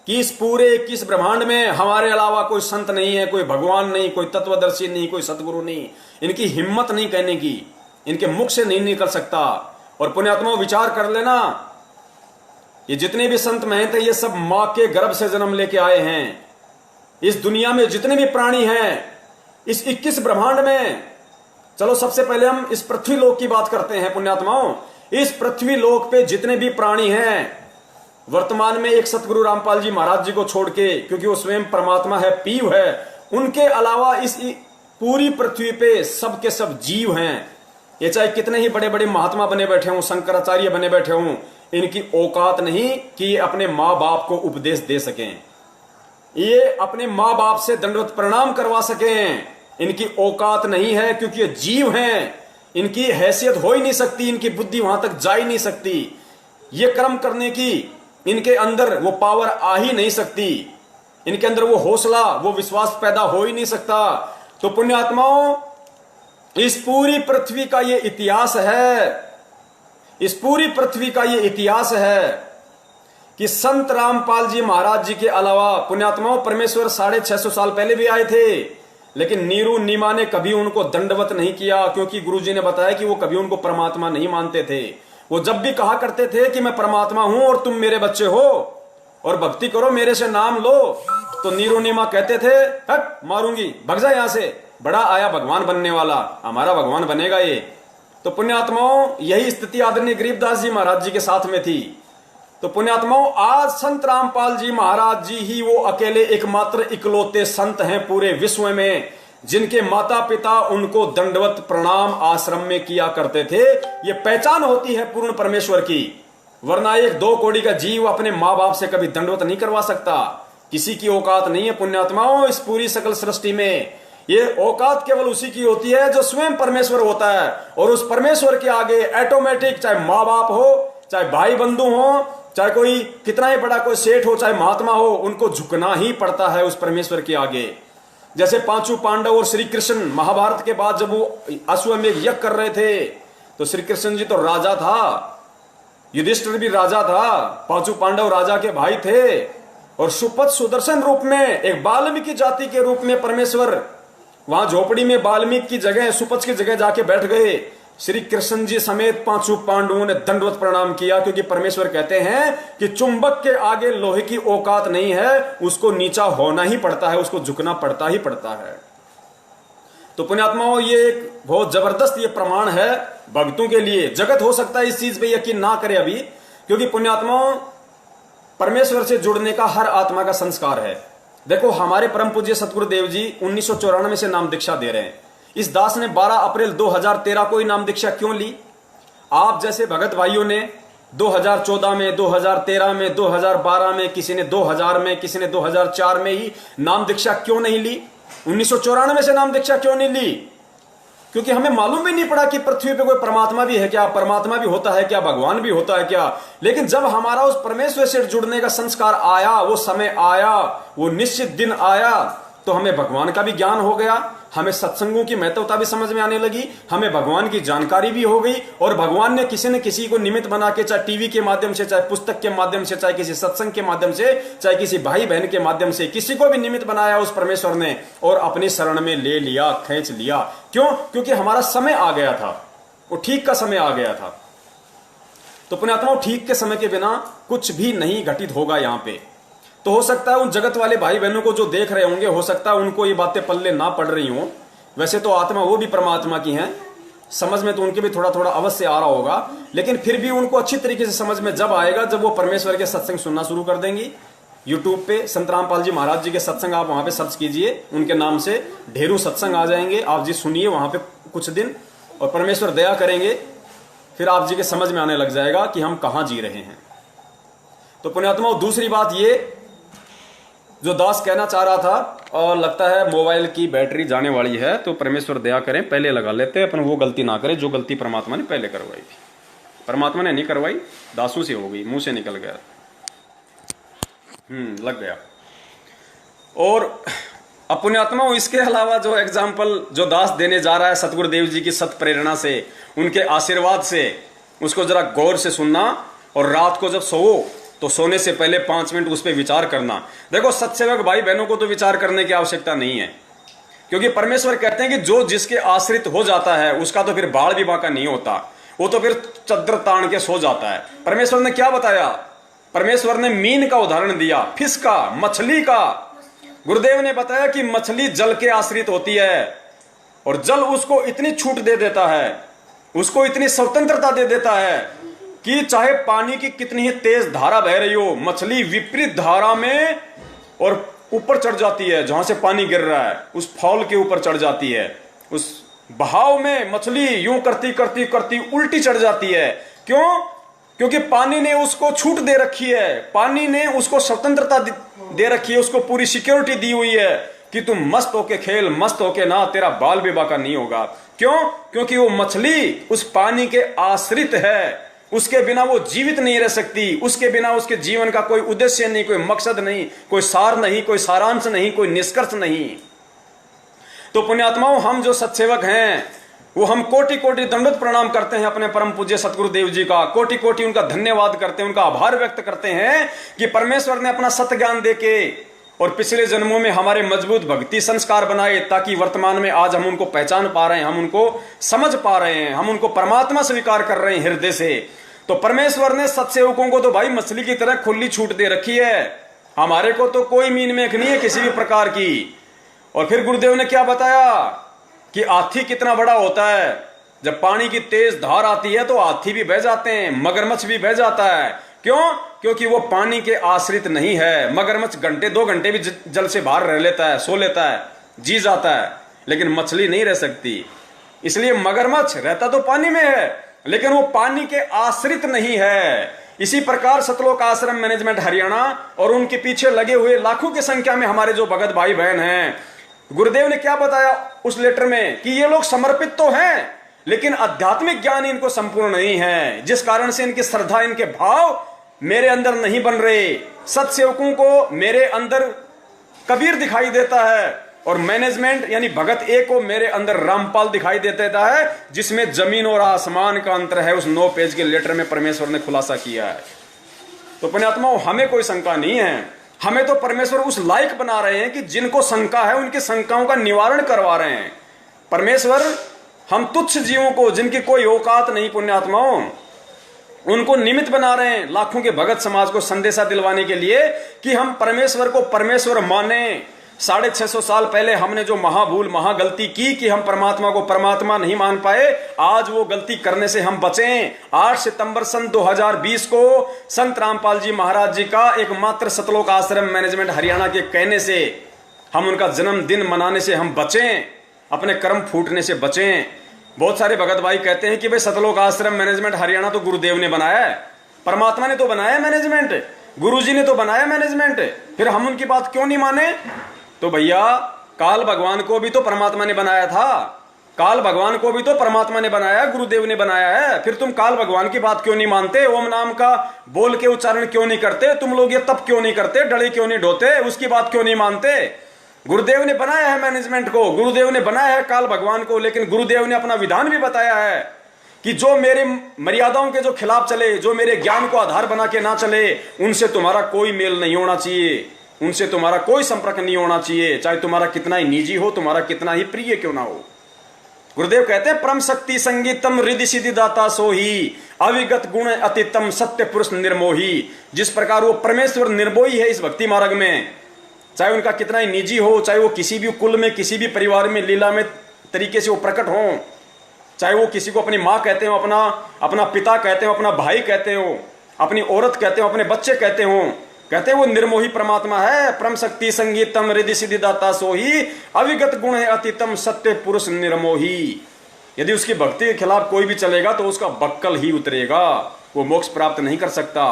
कि इस पूरे 21 ब्रह्मांड में हमारे अलावा कोई संत नहीं है, कोई भगवान नहीं, कोई तत्वदर्शी नहीं, कोई सतगुरु नहीं? इनकी हिम्मत नहीं कहने की, इनके मुख से नहीं निकल सकता। और पुण्यात्माओं, विचार कर लेना, ये जितने भी संत महंत हैं, ये सब मां के गर्भ से जन्म लेके आए हैं। इस दुनिया में जितने भी प्राणी हैं, इस 21 ब्रह्मांड में, चलो सबसे पहले हम इस पृथ्वी लोक की बात करते हैं। पुण्यात्माओं, इस पृथ्वी लोक पे जितने भी प्राणी हैं, वर्तमान में एक सतगुरु रामपाल जी महाराज जी को छोड़ के, क्योंकि वो स्वयं परमात्मा है, पीव है, उनके अलावा इस पूरी पृथ्वी पे सब के सब जीव हैं। ये चाहे कितने ही बड़े बड़े महात्मा बने बैठे हों, शंकराचार्य बने बैठे हों, इनकी औकात नहीं कि ये अपने माँ बाप को उपदेश दे सकें, ये अपने माँ बाप से दंडवत प्रणाम करवा सकें, इनकी औकात नहीं है, क्योंकि ये जीव हैं, इनकी हैसियत हो ही नहीं सकती, इनकी बुद्धि वहां तक जा ही नहीं सकती, ये कर्म करने की इनके अंदर वो पावर आ ही नहीं सकती, इनके अंदर वो हौसला, वो विश्वास पैदा हो ही नहीं सकता। तो पुण्यात्माओं, इस पूरी पृथ्वी का ये इतिहास है, इस पूरी पृथ्वी का ये इतिहास है कि संत रामपाल जी महाराज जी के अलावा पुण्यात्माओं परमेश्वर 650 साल पहले भी आए थे, लेकिन नीरू नीमा ने कभी उनको दंडवत नहीं किया, क्योंकि गुरुजी ने बताया कि वो कभी उनको परमात्मा नहीं मानते थे। वो जब भी कहा करते थे कि मैं परमात्मा हूं और तुम मेरे बच्चे हो और भक्ति करो, मेरे से नाम लो, तो नीरू नीमा कहते थे हट मारूंगी, भग जा यहां से, बड़ा आया भगवान बनने वाला, हमारा भगवान बनेगा ये। तो पुण्यात्माओं, यही स्थिति आदरणीय गरीबदास जी महाराज जी के साथ में थी। तो पुण्यात्माओं, आज संत रामपाल जी महाराज जी ही वो अकेले एकमात्र इकलौते संत हैं पूरे विश्व में जिनके माता पिता उनको दंडवत प्रणाम आश्रम में किया करते थे। ये पहचान होती है पूर्ण परमेश्वर की, वरना एक 2 कौड़ी का जीव अपने माँ बाप से कभी दंडवत नहीं करवा सकता। किसी की औकात नहीं है पुण्यात्माओं इस पूरी सकल सृष्टि में। ये औकात केवल उसी की होती है जो स्वयं परमेश्वर होता है, और उस परमेश्वर के आगे ऑटोमेटिक, चाहे माँ बाप हो, चाहे भाई बंधु हो, चाहे कोई कितना ही बड़ा कोई सेठ हो, चाहे महात्मा हो, उनको झुकना ही पड़ता है उस परमेश्वर के आगे। जैसे 5 पांडव और श्री कृष्ण महाभारत के बाद जब वो अश्वमेध यज्ञ कर रहे थे, तो श्री कृष्ण जी तो राजा था, युधिष्ठिर भी राजा था, 5 पांडव राजा के भाई थे, और सुपथ सुदर्शन रूप में एक वाल्मीकि जाति के रूप में परमेश्वर वहां झोपड़ी में वाल्मीकि की जगह, सुपथ की जगह जाके बैठ गए। श्री कृष्ण जी समेत 5 पांडवों ने दंडवत प्रणाम किया, क्योंकि परमेश्वर कहते हैं कि चुंबक के आगे लोहे की औकात नहीं है, उसको नीचा होना ही पड़ता है, उसको झुकना पड़ता ही पड़ता है। तो पुण्यात्माओं, ये एक बहुत जबरदस्त ये प्रमाण है भक्तों के लिए। जगत हो सकता है इस चीज पे यकीन ना करे अभी, क्योंकि पुण्यात्माओं परमेश्वर से जुड़ने का हर आत्मा का संस्कार है। देखो, हमारे परम पूज्य सतगुरुदेव जी 1994 से नाम दीक्षा दे रहे हैं। इस दास ने 12 अप्रैल 2013 को ही नाम दीक्षा क्यों ली? आप जैसे भगत भाइयों ने 2014 में, 2013 में, 2012 में, किसी ने 2000 में, किसी ने 2004 में ही नाम दीक्षा क्यों नहीं ली? 1994 से नाम दीक्षा क्यों नहीं ली? क्योंकि हमें मालूम भी नहीं पड़ा कि पृथ्वी पे कोई परमात्मा भी है क्या, परमात्मा भी होता है क्या, भगवान भी होता है क्या। लेकिन जब हमारा उस परमेश्वर से जुड़ने का संस्कार आया, वो समय आया, वो निश्चित दिन आया, तो हमें भगवान का भी ज्ञान हो गया, हमें सत्संगों की महत्वता भी समझ में आने लगी, हमें भगवान की जानकारी भी हो गई, और भगवान ने किसी न किसी को निमित्त बना के, चाहे टीवी के माध्यम से, चाहे पुस्तक के माध्यम से, चाहे किसी सत्संग के माध्यम से, चाहे किसी भाई बहन के माध्यम से, किसी को भी निमित्त बनाया उस परमेश्वर ने, और अपनी शरण में ले लिया, खींच लिया। क्यों? क्योंकि हमारा समय आ गया था, वो ठीक का समय आ गया था। तो पुण्यात्माओं, ठीक के समय के बिना कुछ भी नहीं घटित होगा यहाँ पे। तो हो सकता है उन जगत वाले भाई बहनों को जो देख रहे होंगे, हो सकता है उनको ये बातें पल्ले ना पड़ रही हो। वैसे तो आत्मा वो भी परमात्मा की हैं, समझ में तो उनके भी थोड़ा थोड़ा अवश्य आ रहा होगा, लेकिन फिर भी उनको अच्छी तरीके से समझ में जब आएगा जब वो परमेश्वर के सत्संग सुनना शुरू कर देंगी। यूट्यूब पे संत रामपाल जी महाराज जी के सत्संग आप वहां पे सर्च कीजिए, उनके नाम से ढेरों सत्संग आ जाएंगे। आप जी सुनिए वहां पे कुछ दिन, और परमेश्वर दया करेंगे, फिर आप जी के समझ में आने लग जाएगा कि हम कहां जी रहे हैं। तो पुण्यात्माओं, दूसरी बात ये जो दास कहना चाह रहा था, और लगता है मोबाइल की बैटरी जाने वाली है, तो परमेश्वर दया करें, पहले लगा लेते हैं, अपन वो गलती ना करें जो गलती परमात्मा ने पहले करवाई थी। परमात्मा ने नहीं करवाई, दासों से हो गई, मुंह से निकल गया, लग गया। और अब पुण्यात्माओं, इसके अलावा जो एग्जाम्पल जो दास देने जा रहा है सतगुरुदेव जी की सत प्रेरणा से, उनके आशीर्वाद से, उसको जरा गौर से सुनना, और रात को जब सोओ तो सोने से पहले 5 मिनट उस पर विचार करना। देखो, सत्सेवक भाई बहनों को तो विचार करने की आवश्यकता नहीं है, क्योंकि परमेश्वर कहते हैं कि जो जिसके आश्रित हो जाता है उसका तो फिर बाल भी बाका नहीं होता, वो तो फिर चद्दर तान के सो जाता है। परमेश्वर ने क्या बताया? परमेश्वर ने मीन का उदाहरण दिया, फिश का, मछली का। गुरुदेव ने बताया कि मछली जल के आश्रित होती है, और जल उसको इतनी छूट दे देता है, उसको इतनी स्वतंत्रता दे देता है कि चाहे पानी की कितनी ही तेज धारा बह रही हो, मछली विपरीत धारा में और ऊपर चढ़ जाती है, जहां से पानी गिर रहा है उस फॉल के ऊपर चढ़ जाती है। उस बहाव में मछली यूं करती करती करती उल्टी चढ़ जाती है। क्यों? क्योंकि पानी ने उसको छूट दे रखी है, पानी ने उसको स्वतंत्रता दे रखी है, उसको पूरी सिक्योरिटी दी हुई है कि तुम मस्त होके खेल, मस्त होके ना, तेरा बाल भी बाका नहीं होगा। क्यों? क्योंकि वो मछली उस पानी के आश्रित है, उसके बिना वो जीवित नहीं रह सकती, उसके बिना उसके जीवन का कोई उद्देश्य नहीं, कोई मकसद नहीं, कोई सार नहीं, कोई सारांश नहीं, कोई निष्कर्ष नहीं। तो पुण्यात्माओं, हम जो सत्सेवक हैं वो हम कोटि कोटि दंडवत प्रणाम करते हैं अपने परम पूज्य सतगुरु देव जी का, कोटि कोटि उनका धन्यवाद करते हैं, उनका आभार व्यक्त करते हैं कि परमेश्वर ने अपना सत्य ज्ञान देके और पिछले जन्मों में हमारे मजबूत भक्ति संस्कार बनाए, ताकि वर्तमान में आज हम उनको पहचान पा रहे हैं, हम उनको समझ पा रहे हैं, हम उनको परमात्मा स्वीकार कर रहे हैं हृदय से। तो परमेश्वर ने सत्सेवकों को तो भाई मछली की तरह खुली छूट दे रखी है, हमारे को तो कोई मीन मेख नहीं है किसी भी प्रकार की। और फिर गुरुदेव ने क्या बताया कि हाथी कितना बड़ा होता है, जब पानी की तेज धार आती है तो हाथी भी बह जाते हैं, मगरमच्छ भी बह जाता है। क्यों? क्योंकि वो पानी के आश्रित नहीं है। मगरमच्छ घंटे 2 घंटे भी जल से बाहर रह लेता है, सो लेता है, जी जाता है, लेकिन मछली नहीं रह सकती। इसलिए मगरमच्छ रहता तो पानी में है, लेकिन वो पानी के आश्रित नहीं है। इसी प्रकार सतलोक आश्रम मैनेजमेंट हरियाणा और उनके पीछे लगे हुए लाखों की संख्या में हमारे जो भगत भाई बहन हैं, गुरुदेव ने क्या बताया उस लेटर में कि ये लोग समर्पित तो हैं, लेकिन आध्यात्मिक ज्ञान इनको संपूर्ण नहीं है, जिस कारण से इनकी श्रद्धा, इनके भाव मेरे अंदर नहीं बन रहे। सत्सेवकों को मेरे अंदर कबीर दिखाई देता है और मैनेजमेंट यानी भगत ए को मेरे अंदर रामपाल दिखाई देता है, जिसमें जमीन और आसमान का अंतर है। उस 9 पेज के लेटर में परमेश्वर ने खुलासा किया है। तो पुण्यात्माओं, हमें कोई शंका नहीं है, हमें तो परमेश्वर उस लायक बना रहे हैं कि जिनको शंका है उनकी शंकाओं का निवारण करवा रहे हैं। परमेश्वर हम तुच्छ जीवों को, जिनकी कोई औकात नहीं, पुण्यात्माओं, उनको निमित्त बना रहे हैं लाखों के भगत समाज को संदेशा दिलवाने के लिए कि हम परमेश्वर को परमेश्वर माने। 650 साल पहले हमने जो महाभूल, महागलती की कि हम परमात्मा को परमात्मा नहीं मान पाए, आज वो गलती करने से हम बचें। 8 सितंबर सन 2020 को संत रामपाल जी महाराज जी का एकमात्र सतलोक आश्रम मैनेजमेंट हरियाणा के कहने से हम उनका जन्मदिन मनाने से हम बचें, अपने कर्म फूटने से बचें। बहुत सारे भगत भाई कहते हैं कि भाई सतलोक आश्रम मैनेजमेंट हरियाणा तो गुरुदेव ने बनाया है, परमात्मा ने तो बनाया मैनेजमेंट, गुरुजी ने तो बनाया मैनेजमेंट, फिर हम उनकी बात क्यों नहीं माने? तो भैया, काल भगवान को भी तो परमात्मा ने बनाया था, काल भगवान को भी तो परमात्मा ने बनाया, गुरुदेव ने बनाया है। फिर तुम काल भगवान की बात क्यों नहीं मानते? ओम नाम का बोल के उच्चारण क्यों नहीं करते? तुम लोग ये तप क्यों नहीं करते? डले क्यों नहीं ढोते? उसकी बात क्यों नहीं मानते? गुरुदेव ने बनाया है मैनेजमेंट को, गुरुदेव ने बनाया है काल भगवान को, लेकिन गुरुदेव ने अपना विधान भी बताया है कि जो मेरे मर्यादाओं के जो खिलाफ चले, जो मेरे ज्ञान को आधार बना के ना चले, उनसे तुम्हारा कोई मेल नहीं होना चाहिए, उनसे तुम्हारा कोई संपर्क नहीं होना चाहिए, चाहे तुम्हारा कितना ही निजी हो, तुम्हारा कितना ही प्रिय क्यों ना हो। गुरुदेव कहते हैं, परम शक्ति संगीतम रिद्धि सिद्धि दाता सोही, अविगत गुण अतितम सत्य पुरुष निर्मोही। जिस प्रकार वो परमेश्वर निर्मोही है इस भक्ति मार्ग में, चाहे उनका कितना ही निजी हो, चाहे वो किसी भी कुल में, किसी भी परिवार में लीला में तरीके से वो प्रकट हो, चाहे वो किसी को अपनी माँ कहते हो, अपना पिता कहते हो, अपना भाई कहते हो, अपनी औरत कहते हो, अपने बच्चे कहते हो, कहते हैं वो निर्मोही परमात्मा है। परम शक्ति संगीतम रिद्धि सिद्धि दाता सोही, अविगत गुण है अतितम सत्य पुरुष निर्मोही। यदि उसकी भक्ति के खिलाफ कोई भी चलेगा तो उसका बक्कल ही उतरेगा, वो मोक्ष प्राप्त नहीं कर सकता।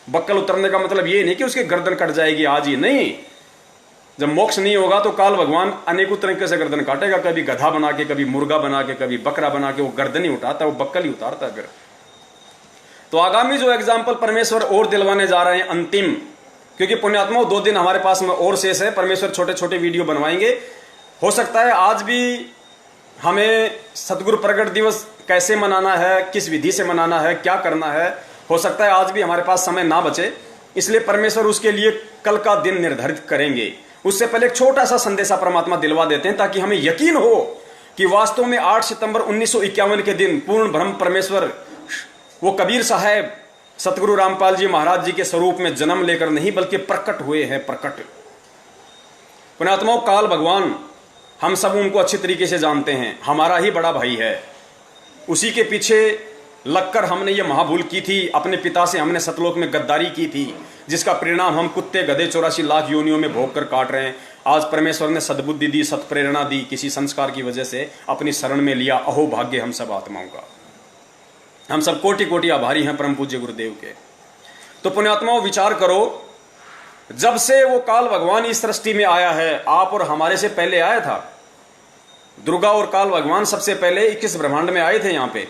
बक्कल उतरने का मतलब ये नहीं कि उसकी गर्दन कट जाएगी आज ही, नहीं। जब मोक्ष नहीं होगा तो काल भगवान अनेकों तरीके से गर्दन काटेगा, कभी गधा बना के, कभी मुर्गा बना के, कभी बकरा बना के। वो गर्दन ही उठाता, वो बक्कल ही उतारता। फिर तो आगामी जो एग्जाम्पल परमेश्वर और दिलवाने जा रहे हैं अंतिम, क्योंकि पुण्यात्माओं 2 दिन हमारे पास में और शेष है, परमेश्वर छोटे छोटे वीडियो बनवाएंगे। हो सकता है आज भी हमें सतगुरु प्रगट दिवस कैसे मनाना है, किस विधि से मनाना है, क्या करना है, हो सकता है आज भी हमारे पास समय ना बचे, इसलिए परमेश्वर उसके लिए कल का दिन निर्धारित करेंगे। उससे पहले एक छोटा सा संदेशा परमात्मा दिलवा देते हैं, ताकि हमें यकीन हो कि वास्तव में 8 सितंबर 1951 के दिन पूर्ण ब्रह्म परमेश्वर वो कबीर साहब सतगुरु रामपाल जी महाराज जी के स्वरूप में जन्म लेकर नहीं बल्कि प्रकट हुए हैं। प्रकट पुण्यात्माओं, काल भगवान हम सब उनको अच्छी तरीके से जानते हैं, हमारा ही बड़ा भाई है। उसी के पीछे लगकर हमने ये महाभूल की थी, अपने पिता से हमने सतलोक में गद्दारी की थी, जिसका परिणाम हम कुत्ते गधे 84 लाख योनियों में भोग कर काट रहे हैं। आज परमेश्वर ने सद्बुद्धि दी, सत्प्रेरणा दी, किसी संस्कार की वजह से अपनी शरण में लिया। अहो भाग्य हम सब आत्माओं का। हम सब कोटि कोटि आभारी हैं परम पूज्य गुरुदेव के। तो पुण्यात्माओं विचार करो जब से वो काल भगवान इस सृष्टि में आया है, आप और हमारे से पहले आया था। दुर्गा और काल भगवान सबसे पहले 21 ब्रह्मांड में आए थे यहाँ पे।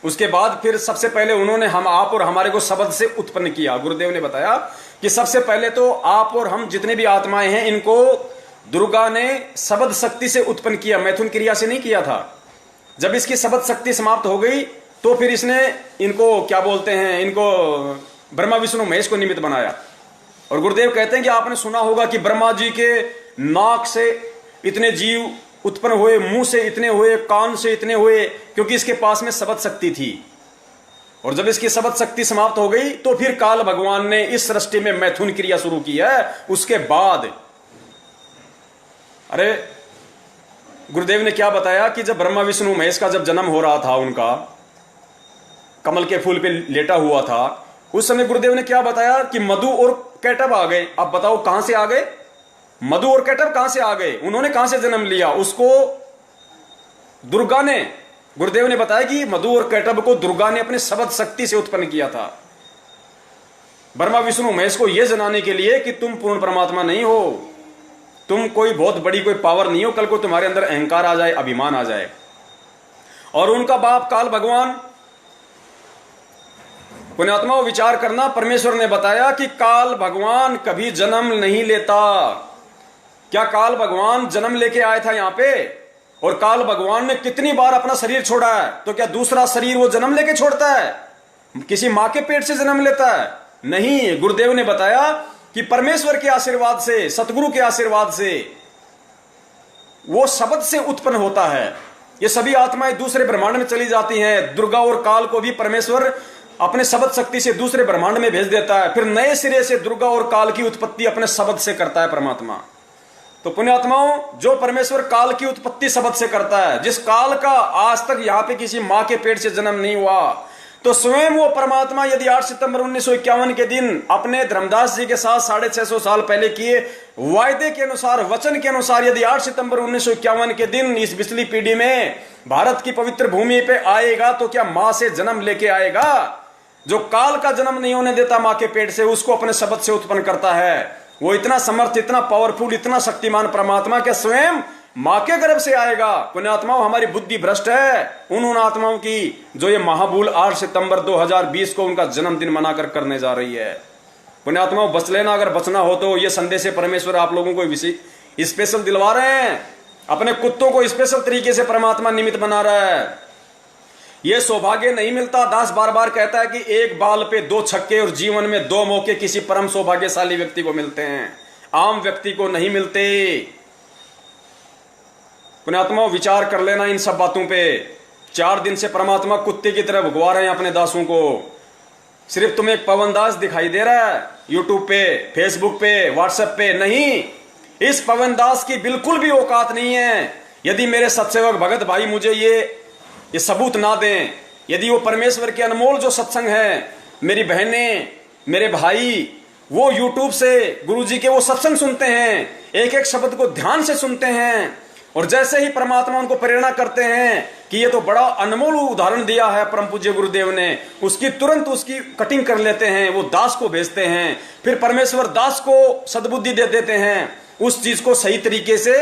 उसके बाद फिर सबसे पहले उन्होंने हम आप और हमारे को शब्द से उत्पन्न किया। गुरुदेव ने बताया कि सबसे पहले तो आप और हम जितने भी आत्माएं हैं, इनको दुर्गा ने शब्द शक्ति से उत्पन्न किया, मैथुन क्रिया से नहीं किया था। जब इसकी शब्द शक्ति समाप्त हो गई तो फिर इसने इनको क्या बोलते हैं, इनको ब्रह्मा विष्णु महेश को निमित्त बनाया। और गुरुदेव कहते हैं कि आपने सुना होगा कि ब्रह्मा जी के नाक से इतने जीव उत्पन्न हुए, मुंह से इतने हुए, कान से इतने हुए, क्योंकि इसके पास में शब्द शक्ति थी। और जब इसकी शब्द शक्ति समाप्त हो गई तो फिर काल भगवान ने इस सृष्टि में मैथुन क्रिया शुरू की है। उसके बाद अरे गुरुदेव ने क्या बताया कि जब ब्रह्मा विष्णु महेश का जब जन्म हो रहा था, उनका कमल के फूल पे लेटा हुआ था, उस समय गुरुदेव ने क्या बताया कि मधु और कैटब आ गए। अब बताओ कहां से आ गए? मधु और कैटब कहां से आ गए? उन्होंने कहां से जन्म लिया? उसको दुर्गा ने, गुरुदेव ने बताया कि मधु और कैटब को दुर्गा ने अपने शब्द शक्ति से उत्पन्न किया था, ब्रह्मा विष्णु महेश को यह जनाने के लिए कि तुम पूर्ण परमात्मा नहीं हो, तुम कोई बहुत बड़ी कोई पावर नहीं हो, कल को तुम्हारे अंदर अहंकार आ जाए, अभिमान आ जाए। और उनका बाप काल भगवान, पुण्यात्माओं विचार करना, परमेश्वर ने बताया कि काल भगवान कभी जन्म नहीं लेता। क्या काल भगवान जन्म लेके आया था यहाँ पे? और काल भगवान ने कितनी बार अपना शरीर छोड़ा है? तो क्या दूसरा शरीर वो जन्म लेके छोड़ता है? किसी मां के पेट से जन्म लेता है? नहीं। गुरुदेव ने बताया कि परमेश्वर के आशीर्वाद से, सतगुरु के आशीर्वाद से, वो शब्द से उत्पन्न होता है। ये सभी आत्माएं दूसरे ब्रह्मांड में चली जाती हैं। दुर्गा और काल को भी परमेश्वर अपने शब्द शक्ति से दूसरे ब्रह्मांड में भेज देता है। फिर नए सिरे से दुर्गा और काल की उत्पत्ति अपने शब्द से करता है परमात्मा। तो पुण्यात्माओं, जो परमेश्वर काल की उत्पत्ति शब्द से करता है, जिस काल का आज तक यहाँ पे किसी मां के पेट से जन्म नहीं हुआ, तो स्वयं वो परमात्मा यदि 8 सितंबर 1951 के दिन अपने धर्मदास जी के साथ 650 साल पहले किए वायदे के अनुसार, वचन के अनुसार, यदि 8 सितंबर 1951 के दिन इस बिजली पीढ़ी में भारत की पवित्र भूमि पे आएगा, तो क्या मां से जन्म लेके आएगा? जो काल का जन्म नहीं होने देता मां के पेट से, उसको अपने शब्द से उत्पन्न करता है। वो इतना समर्थ, इतना पावरफुल, इतना शक्तिमान परमात्मा के स्वयं मां के गर्भ से आएगा। पुण्यात्माओं, हमारी बुद्धि भ्रष्ट है उन आत्माओं की जो ये महाभूल 8 सितंबर 2020 को उनका जन्मदिन मनाकर करने जा रही है। पुण्यात्माओं, बच लेना, अगर बचना हो तो। ये संदेश परमेश्वर आप लोगों को स्पेशल दिलवा रहे हैं। अपने कुत्तों को स्पेशल तरीके से परमात्मा निमित्त बना रहा है। ये सौभाग्य नहीं मिलता। दास बार बार कहता है कि एक बाल पे 2 छक्के और जीवन में 2 मौके किसी परम सौभाग्यशाली व्यक्ति को मिलते हैं, आम व्यक्ति को नहीं मिलते। पुण्यात्मा, विचार कर लेना इन सब बातों पे। 4 दिन से परमात्मा कुत्ते की तरह भगवा रहे हैं अपने दासों को। सिर्फ तुम्हें एक पवन दास दिखाई दे रहा है यूट्यूब पे, फेसबुक पे, व्हाट्सएप पे। नहीं, इस पवन दास की बिल्कुल भी औकात नहीं है। यदि मेरे सत्सेवक भगत भाई मुझे ये सबूत ना दें, यदि वो परमेश्वर के अनमोल जो सत्संग है, मेरी बहनें, मेरे भाई, वो यूट्यूब से गुरुजी के वो सत्संग सुनते हैं, एक एक शब्द को ध्यान से सुनते हैं, और जैसे ही परमात्मा उनको प्रेरणा करते हैं कि ये तो बड़ा अनमोल उदाहरण दिया है परम पूज्य गुरुदेव ने, उसकी तुरंत उसकी कटिंग कर लेते हैं, वो दास को भेजते हैं। फिर परमेश्वर दास को सद्बुद्धि दे देते हैं उस चीज को सही तरीके से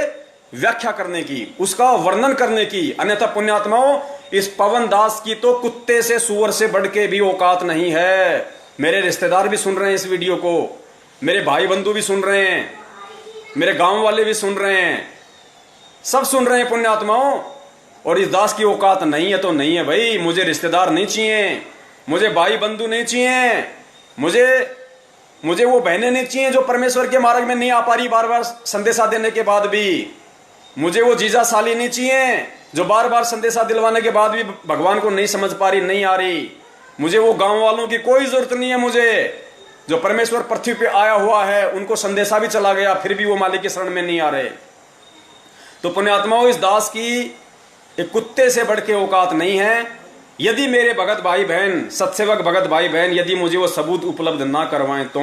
व्याख्या करने की, उसका वर्णन करने की। अन्यथा पुण्यात्माओं, इस पवन दास की तो कुत्ते से, सूअर से बढ़ के भी औकात नहीं है। मेरे रिश्तेदार भी सुन रहे हैं इस वीडियो को, मेरे भाई बंधु भी सुन रहे हैं, मेरे गांव वाले भी सुन रहे हैं, सब सुन रहे हैं पुण्यात्माओं। और इस दास की औकात नहीं है तो नहीं है भाई। मुझे रिश्तेदार नहीं चाहिए, मुझे भाई बंधु नहीं चाहिए, मुझे वो बहनें नहीं चाहिए जो परमेश्वर के मार्ग में नहीं आ पा रही बार बार संदेशा देने के बाद भी। मुझे वो जीजा साली नहीं चाहिए जो बार बार संदेशा दिलवाने के बाद भी भगवान को नहीं समझ पा रही, नहीं आ रही। मुझे वो गांव वालों की कोई जरूरत नहीं है। मुझे जो परमेश्वर पृथ्वी पे आया हुआ है, उनको संदेशा भी चला गया, फिर भी वो मालिक के शरण में नहीं आ रहे। तो पुण्यात्माओं, इस दास की एक कुत्ते से बढ़ के औकात नहीं है। यदि मेरे भगत भाई बहन, सत्सेवक भगत भाई बहन, यदि मुझे वो सबूत उपलब्ध ना करवाएं तो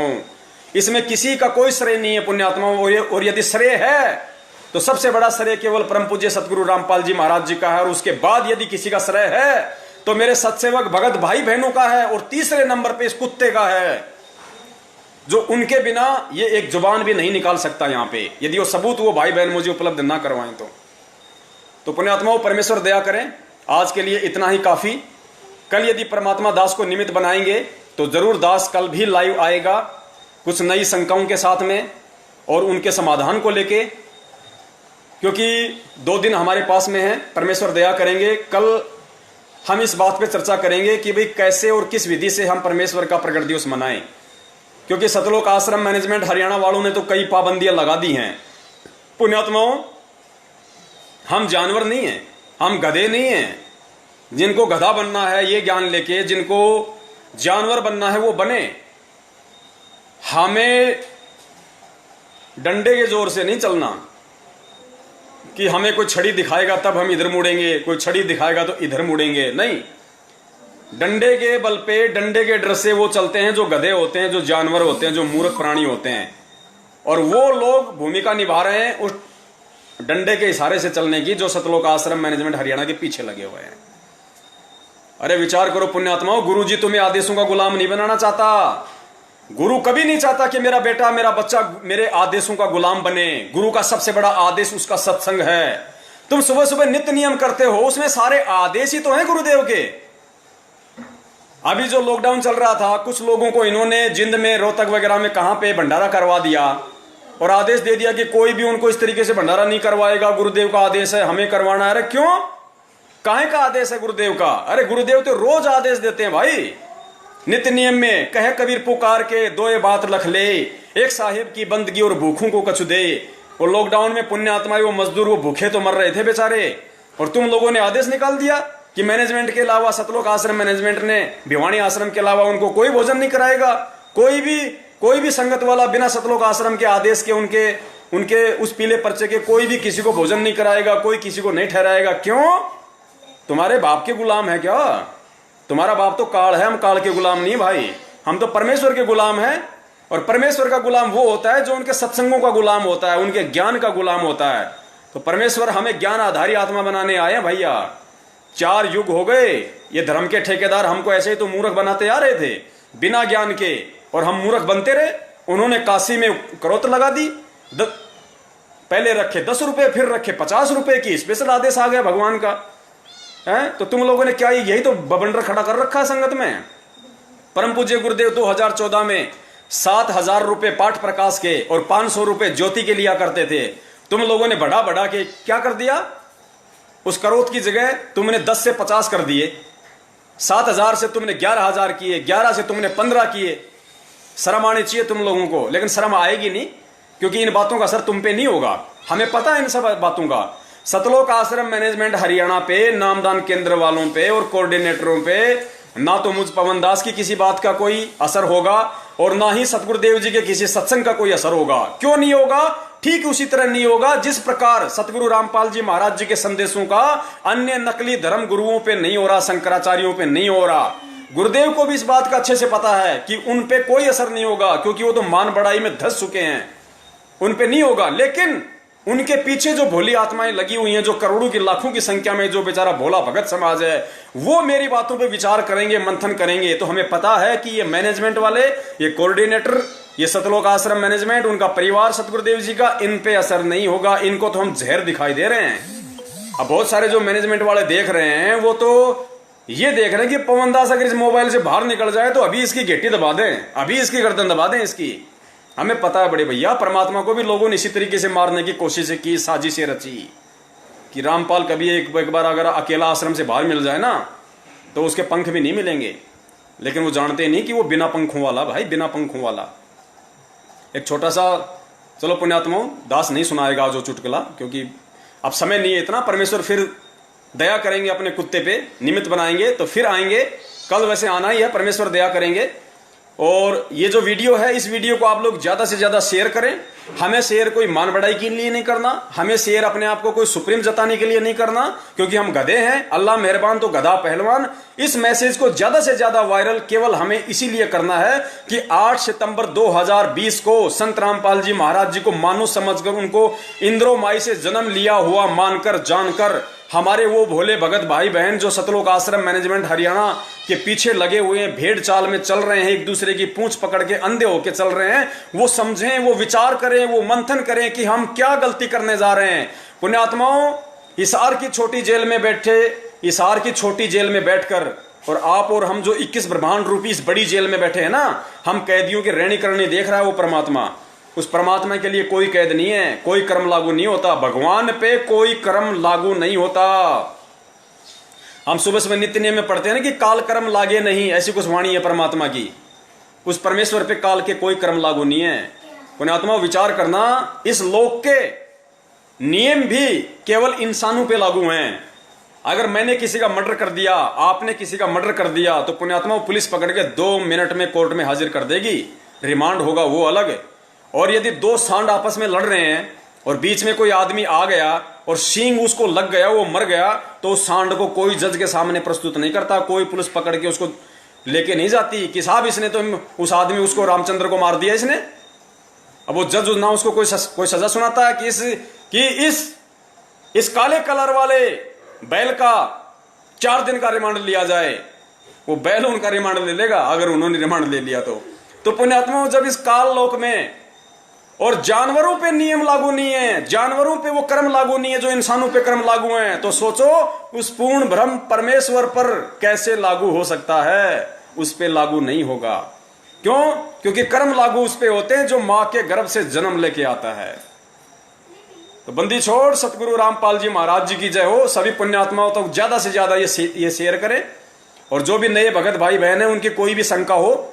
इसमें किसी का कोई श्रेय नहीं है पुण्यात्माओं। और यदि श्रेय है तो सबसे बड़ा श्रेय केवल परम पूज्य सतगुरु रामपाल जी महाराज जी का है। और उसके बाद यदि किसी का श्रेय है तो मेरे सत्सेवक भगत भाई बहनों का है। और तीसरे नंबर पे इस कुत्ते का है। जो उनके बिना ये एक जुबान भी नहीं निकाल सकता यहाँ पे, यदि वो सबूत वो भाई बहन मुझे उपलब्ध ना करवाएं तो पुण्यात्माओं परमेश्वर दया करें। आज के लिए इतना ही काफी। कल यदि परमात्मा दास को निमित्त बनाएंगे तो जरूर दास कल भी लाइव आएगा कुछ नई शंकाओं के साथ में और उनके समाधान को लेके, क्योंकि 2 दिन हमारे पास में है। परमेश्वर दया करेंगे कल हम इस बात पे चर्चा करेंगे कि भाई कैसे और किस विधि से हम परमेश्वर का प्रकट दिवस मनाएं, क्योंकि सतलोक आश्रम मैनेजमेंट हरियाणा वालों ने तो कई पाबंदियां लगा दी हैं। पुण्यात्माओं, हम जानवर नहीं हैं, हम गधे नहीं हैं। जिनको गधा बनना है ये ज्ञान लेके, जिनको जानवर बनना है वो बने। हमें डंडे के जोर से नहीं चलना कि हमें कोई छड़ी दिखाएगा तब हम इधर मुड़ेंगे, कोई छड़ी दिखाएगा तो इधर मुड़ेंगे, नहीं। डंडे के बल पे, डंडे के डर से वो चलते हैं जो गधे होते हैं, जो जानवर होते हैं, जो मूर्ख प्राणी होते हैं। और वो लोग भूमिका निभा रहे हैं उस डंडे के इशारे से चलने की, जो सतलोक आश्रम मैनेजमेंट हरियाणा के पीछे लगे हुए हैं। अरे विचार करो पुण्यात्माओं, गुरु जी तुम्हें आदेशों का गुलाम नहीं बनाना चाहता। गुरु कभी नहीं चाहता कि मेरा बेटा, मेरा बच्चा मेरे आदेशों का गुलाम बने। गुरु का सबसे बड़ा आदेश उसका सत्संग है। तुम सुबह सुबह नित्य नियम करते हो, उसमें सारे आदेश ही तो हैं गुरुदेव के। अभी जो लॉकडाउन चल रहा था, कुछ लोगों को इन्होंने जिंद में, रोहतक वगैरह में कहां पे भंडारा करवा दिया और आदेश दे दिया कि कोई भी उनको इस तरीके से भंडारा नहीं करवाएगा, गुरुदेव का आदेश है, हमें करवाना है। अरे क्यों, काहे का आदेश है गुरुदेव का? अरे गुरुदेव तो रोज आदेश देते हैं भाई। नित्य नियम में कहे कबीर पुकार के, दोए बात लख ले, एक साहिब की बंदगी और भूखों को कछु दे। और लॉकडाउन में पुण्यात्मा वो मजदूर वो भूखे तो मर रहे थे बेचारे, और तुम लोगों ने आदेश निकाल दिया कि मैनेजमेंट के अलावा, सतलोक आश्रम मैनेजमेंट ने भिवानी आश्रम के अलावा उनको कोई भोजन नहीं कराएगा। कोई भी संगत वाला बिना सतलोक आश्रम के आदेश के, उनके उस पीले पर्चे के कोई भी किसी को भोजन नहीं कराएगा, कोई किसी को नहीं ठहराएगा। क्यों? तुम्हारे बाप के गुलाम है क्या? तुम्हारा बाप तो काल है, हम काल के गुलाम नहीं भाई, हम तो परमेश्वर के गुलाम हैं। और परमेश्वर का गुलाम वो होता है जो उनके सत्संगों का गुलाम होता है, उनके ज्ञान का गुलाम होता है। तो परमेश्वर हमें ज्ञान आधारी आत्मा बनाने आए हैं भैया। 4 युग हो गए, ये धर्म के ठेकेदार हमको ऐसे ही तो मूर्ख बनाते आ रहे थे बिना ज्ञान के, और हम मूर्ख बनते रहे। उन्होंने काशी में करोत लगा दी, पहले रखे 10 रुपए, फिर रखे 50 रुपए की, स्पेशल आदेश आ गया भगवान का है। तो तुम लोगों ने क्या यही तो बबंडर खड़ा कर रखा है संगत में। परम पूज्य गुरुदेव 2014 में 7,000 रुपए पाठ प्रकाश के और 500 रुपए ज्योति के लिया करते थे। तुम लोगों ने बढ़ा बढ़ा के क्या कर दिया, उस करोत की जगह तुमने 10 से 50 कर दिए। 7,000 से तुमने 11,000 किए, 11 से तुमने 15 किए। शर्म आनी चाहिए तुम लोगों को, लेकिन शर्म आएगी नहीं, क्योंकि इन बातों का असर तुम पे नहीं होगा। हमें पता है इन सब बातों का। सतलोक आश्रम मैनेजमेंट हरियाणा पे, नामदान केंद्र वालों पे और कोऑर्डिनेटरों पे ना तो मुझ पवन दास की किसी बात का कोई असर होगा और ना ही सतगुरुदेव जी के किसी सत्संग का कोई असर होगा। क्यों नहीं होगा? ठीक उसी तरह नहीं होगा जिस प्रकार सतगुरु रामपाल जी महाराज जी के संदेशों का अन्य नकली धर्म गुरुओं पे नहीं हो रहा, शंकराचार्यों पे नहीं हो रहा। गुरुदेव को भी इस बात का अच्छे से पता है कि उन पे कोई असर नहीं होगा, क्योंकि वो तो मान बढ़ाई में धस चुके हैं, उन पे नहीं होगा। लेकिन उनके पीछे जो भोली आत्माएं लगी हुई हैं, जो करोड़ों की लाखों की संख्या में जो बेचारा भोला भगत समाज है, वो मेरी बातों पे विचार करेंगे, मंथन करेंगे। तो हमें पता है कि ये मैनेजमेंट वाले, ये कोऑर्डिनेटर, ये सतलोक आश्रम मैनेजमेंट, उनका परिवार सतगुरुदेव जी का, इन पे असर नहीं होगा। इनको तो हम जहर दिखाई दे रहे हैं। अब बहुत सारे जो मैनेजमेंट वाले देख रहे हैं, वो तो ये देख रहे हैं कि पवन दास अगर इस मोबाइल से बाहर निकल जाए तो अभी इसकी घेटी दबा दें, अभी इसकी गर्दन दबा दें इसकी। हमें पता है बड़े भैया, परमात्मा को भी लोगों ने इसी तरीके से मारने की कोशिश की, साजिशें रची कि रामपाल कभी एक बार अगर अकेला आश्रम से बाहर मिल जाए ना तो उसके पंख भी नहीं मिलेंगे। लेकिन वो जानते नहीं कि वो बिना पंखों वाला, भाई बिना पंखों वाला। एक छोटा सा, चलो पुण्यात्मा दास नहीं सुनाएगा जो चुटकुला, क्योंकि अब समय नहीं है इतना। परमेश्वर फिर दया करेंगे, अपने कुत्ते पे निमित्त बनाएंगे तो फिर आएंगे। कल वैसे आना ही है, परमेश्वर दया करेंगे। और ये जो वीडियो है, इस वीडियो को आप लोग ज्यादा से ज्यादा शेयर करें हमें शेयर कोई मान बढ़ाई के लिए नहीं करना, हमें शेयर अपने आप को कोई सुप्रीम जताने के लिए नहीं करना, क्योंकि हम गधे हैं। अल्लाह मेहरबान तो गधा पहलवान। इस मैसेज को ज्यादा से ज्यादा वायरल केवल हमें इसीलिए करना है कि 8 सितंबर 2020 को संत रामपाल जी महाराज जी को मानो समझकर, उनको इंद्रो माई से जन्म लिया हुआ मानकर जानकर, हमारे वो भोले भगत भाई बहन जो सतलोक आश्रम मैनेजमेंट हरियाणा के पीछे लगे हुए हैं, भेड़ चाल में चल रहे हैं, एक दूसरे की पूंछ पकड़ के अंधे होके चल रहे हैं, वो समझें, वो विचार करें, वो मंथन करें कि हम क्या गलती करने जा रहे हैं। पुण्यात्माओं, हिसार की छोटी जेल में बैठे, हिसार की छोटी जेल में बैठकर, और आप और हम जो 21 ब्रह्मांड रूपी इस बड़ी जेल में बैठे हैं ना, हम कैदियों की रहनी करनी देख रहा है वो परमात्मा। उस परमात्मा के लिए कोई कैद नहीं है, कोई कर्म लागू नहीं होता, भगवान पे कोई कर्म लागू नहीं होता। हम सुबह सुबह नित्य नियम में पढ़ते हैं ना कि काल कर्म लागे नहीं, ऐसी कुछ वाणी है परमात्मा की। उस परमेश्वर पे काल के कोई कर्म लागू नहीं है। पुण्यात्मा, विचार करना, इस लोक के नियम भी केवल इंसानों पे लागू हैं। अगर मैंने किसी का मर्डर कर दिया, आपने किसी का मर्डर कर दिया, तो पुण्यात्मा पुलिस पकड़ के 2 मिनट में कोर्ट में हाजिर कर देगी, रिमांड होगा वो अलग। और यदि 2 सांड आपस में लड़ रहे हैं और बीच में कोई आदमी आ गया और सींग उसको लग गया, वो मर गया, तो उस सांड को कोई जज के सामने प्रस्तुत नहीं करता, कोई पुलिस पकड़ के उसको लेके नहीं जाती कि साहब इसने तो उस आदमी, उसको रामचंद्र को मार दिया इसने। अब वो जज ना उसको कोई सजा सुनाता है कि इस काले कलर वाले बैल का 4 दिन का रिमांड लिया जाए। वो बैल उनका रिमांड ले लेगा अगर उन्होंने रिमांड ले लिया तो पुण्यात्मा, जब इस काल लोक में और जानवरों पे नियम लागू नहीं है, जानवरों पे वो कर्म लागू नहीं है जो इंसानों पे कर्म लागू हैं, तो सोचो उस पूर्ण ब्रह्म परमेश्वर पर कैसे लागू हो सकता है? उस पे लागू नहीं होगा। क्यों? क्योंकि कर्म लागू उस पे होते हैं जो मां के गर्भ से जन्म लेके आता है। तो बंदी छोड़ सतगुरु रामपाल जी महाराज जी की जय हो। सभी पुण्यात्माओं तक ज्यादा से ज्यादा ये शेयर करें, और जो भी नए भगत भाई बहन है उनकी कोई भी शंका हो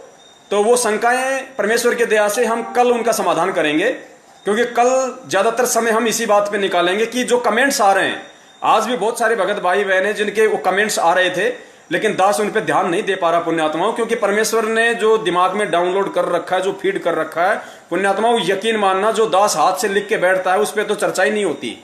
तो वो शंकाएं परमेश्वर के दया से हम कल उनका समाधान करेंगे, क्योंकि कल ज्यादातर समय हम इसी बात पे निकालेंगे कि जो कमेंट्स आ रहे हैं, आज भी बहुत सारे भगत भाई बहन हैं जिनके वो कमेंट्स आ रहे थे, लेकिन दास उन पे ध्यान नहीं दे पा रहा पुण्यात्माओं, क्योंकि परमेश्वर ने जो दिमाग में डाउनलोड कर रखा है, जो फीड कर रखा है पुण्यात्माओं, यकीन मानना, जो दास हाथ से लिख के बैठता है उस पर तो चर्चा ही नहीं होती,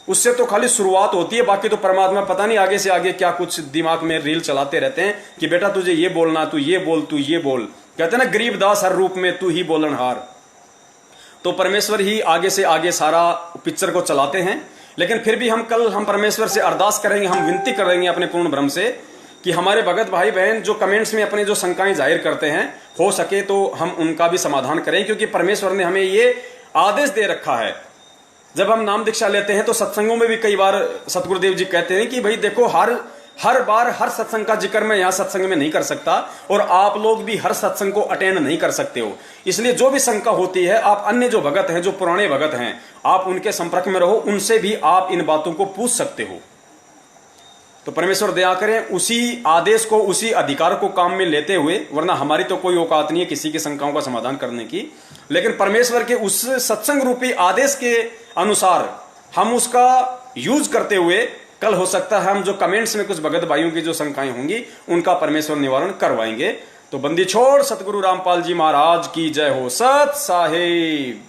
उससे तो खाली शुरुआत होती है। बाकी तो परमात्मा पता नहीं आगे से आगे क्या कुछ दिमाग में रील चलाते रहते हैं कि बेटा तुझे ये बोलना, तू ये बोल, तू ये बोल। कहते हैं ना, गरीब दास हर रूप में तू ही बोलनहार। तो परमेश्वर ही आगे से आगे सारा पिक्चर को चलाते हैं। लेकिन फिर भी हम परमेश्वर से अरदास करेंगे, हम विनती करेंगे अपने पूर्ण ब्रह्म से कि हमारे भगत भाई बहन जो कमेंट्स में अपने जो शंकाएं जाहिर करते हैं, हो सके तो हम उनका भी समाधान करें, क्योंकि परमेश्वर ने हमें ये आदेश दे रखा है। जब हम नाम दीक्षा लेते हैं तो सत्संगों में भी कई बार सतगुरुदेव जी कहते हैं कि भाई देखो, हर बार हर सत्संग का जिक्र मैं यहाँ सत्संग में नहीं कर सकता, और आप लोग भी हर सत्संग को अटेंड नहीं कर सकते हो। इसलिए जो भी शंका होती है, आप अन्य जो भगत हैं, जो पुराने भगत हैं, आप उनके संपर्क में रहो, उनसे भी आप इन बातों को पूछ सकते हो। तो परमेश्वर दया करें, उसी आदेश को, उसी अधिकार को काम में लेते हुए, वरना हमारी तो कोई औकात नहीं है किसी की शंकाओं का समाधान करने की, लेकिन परमेश्वर के उस सत्संग रूपी आदेश के अनुसार हम उसका यूज करते हुए कल हो सकता है हम जो कमेंट्स में कुछ भगत भाइयों की जो शंकाएं होंगी उनका परमेश्वर निवारण करवाएंगे। तो बंदी छोड़ सतगुरु रामपाल जी महाराज की जय हो। सत साहिब।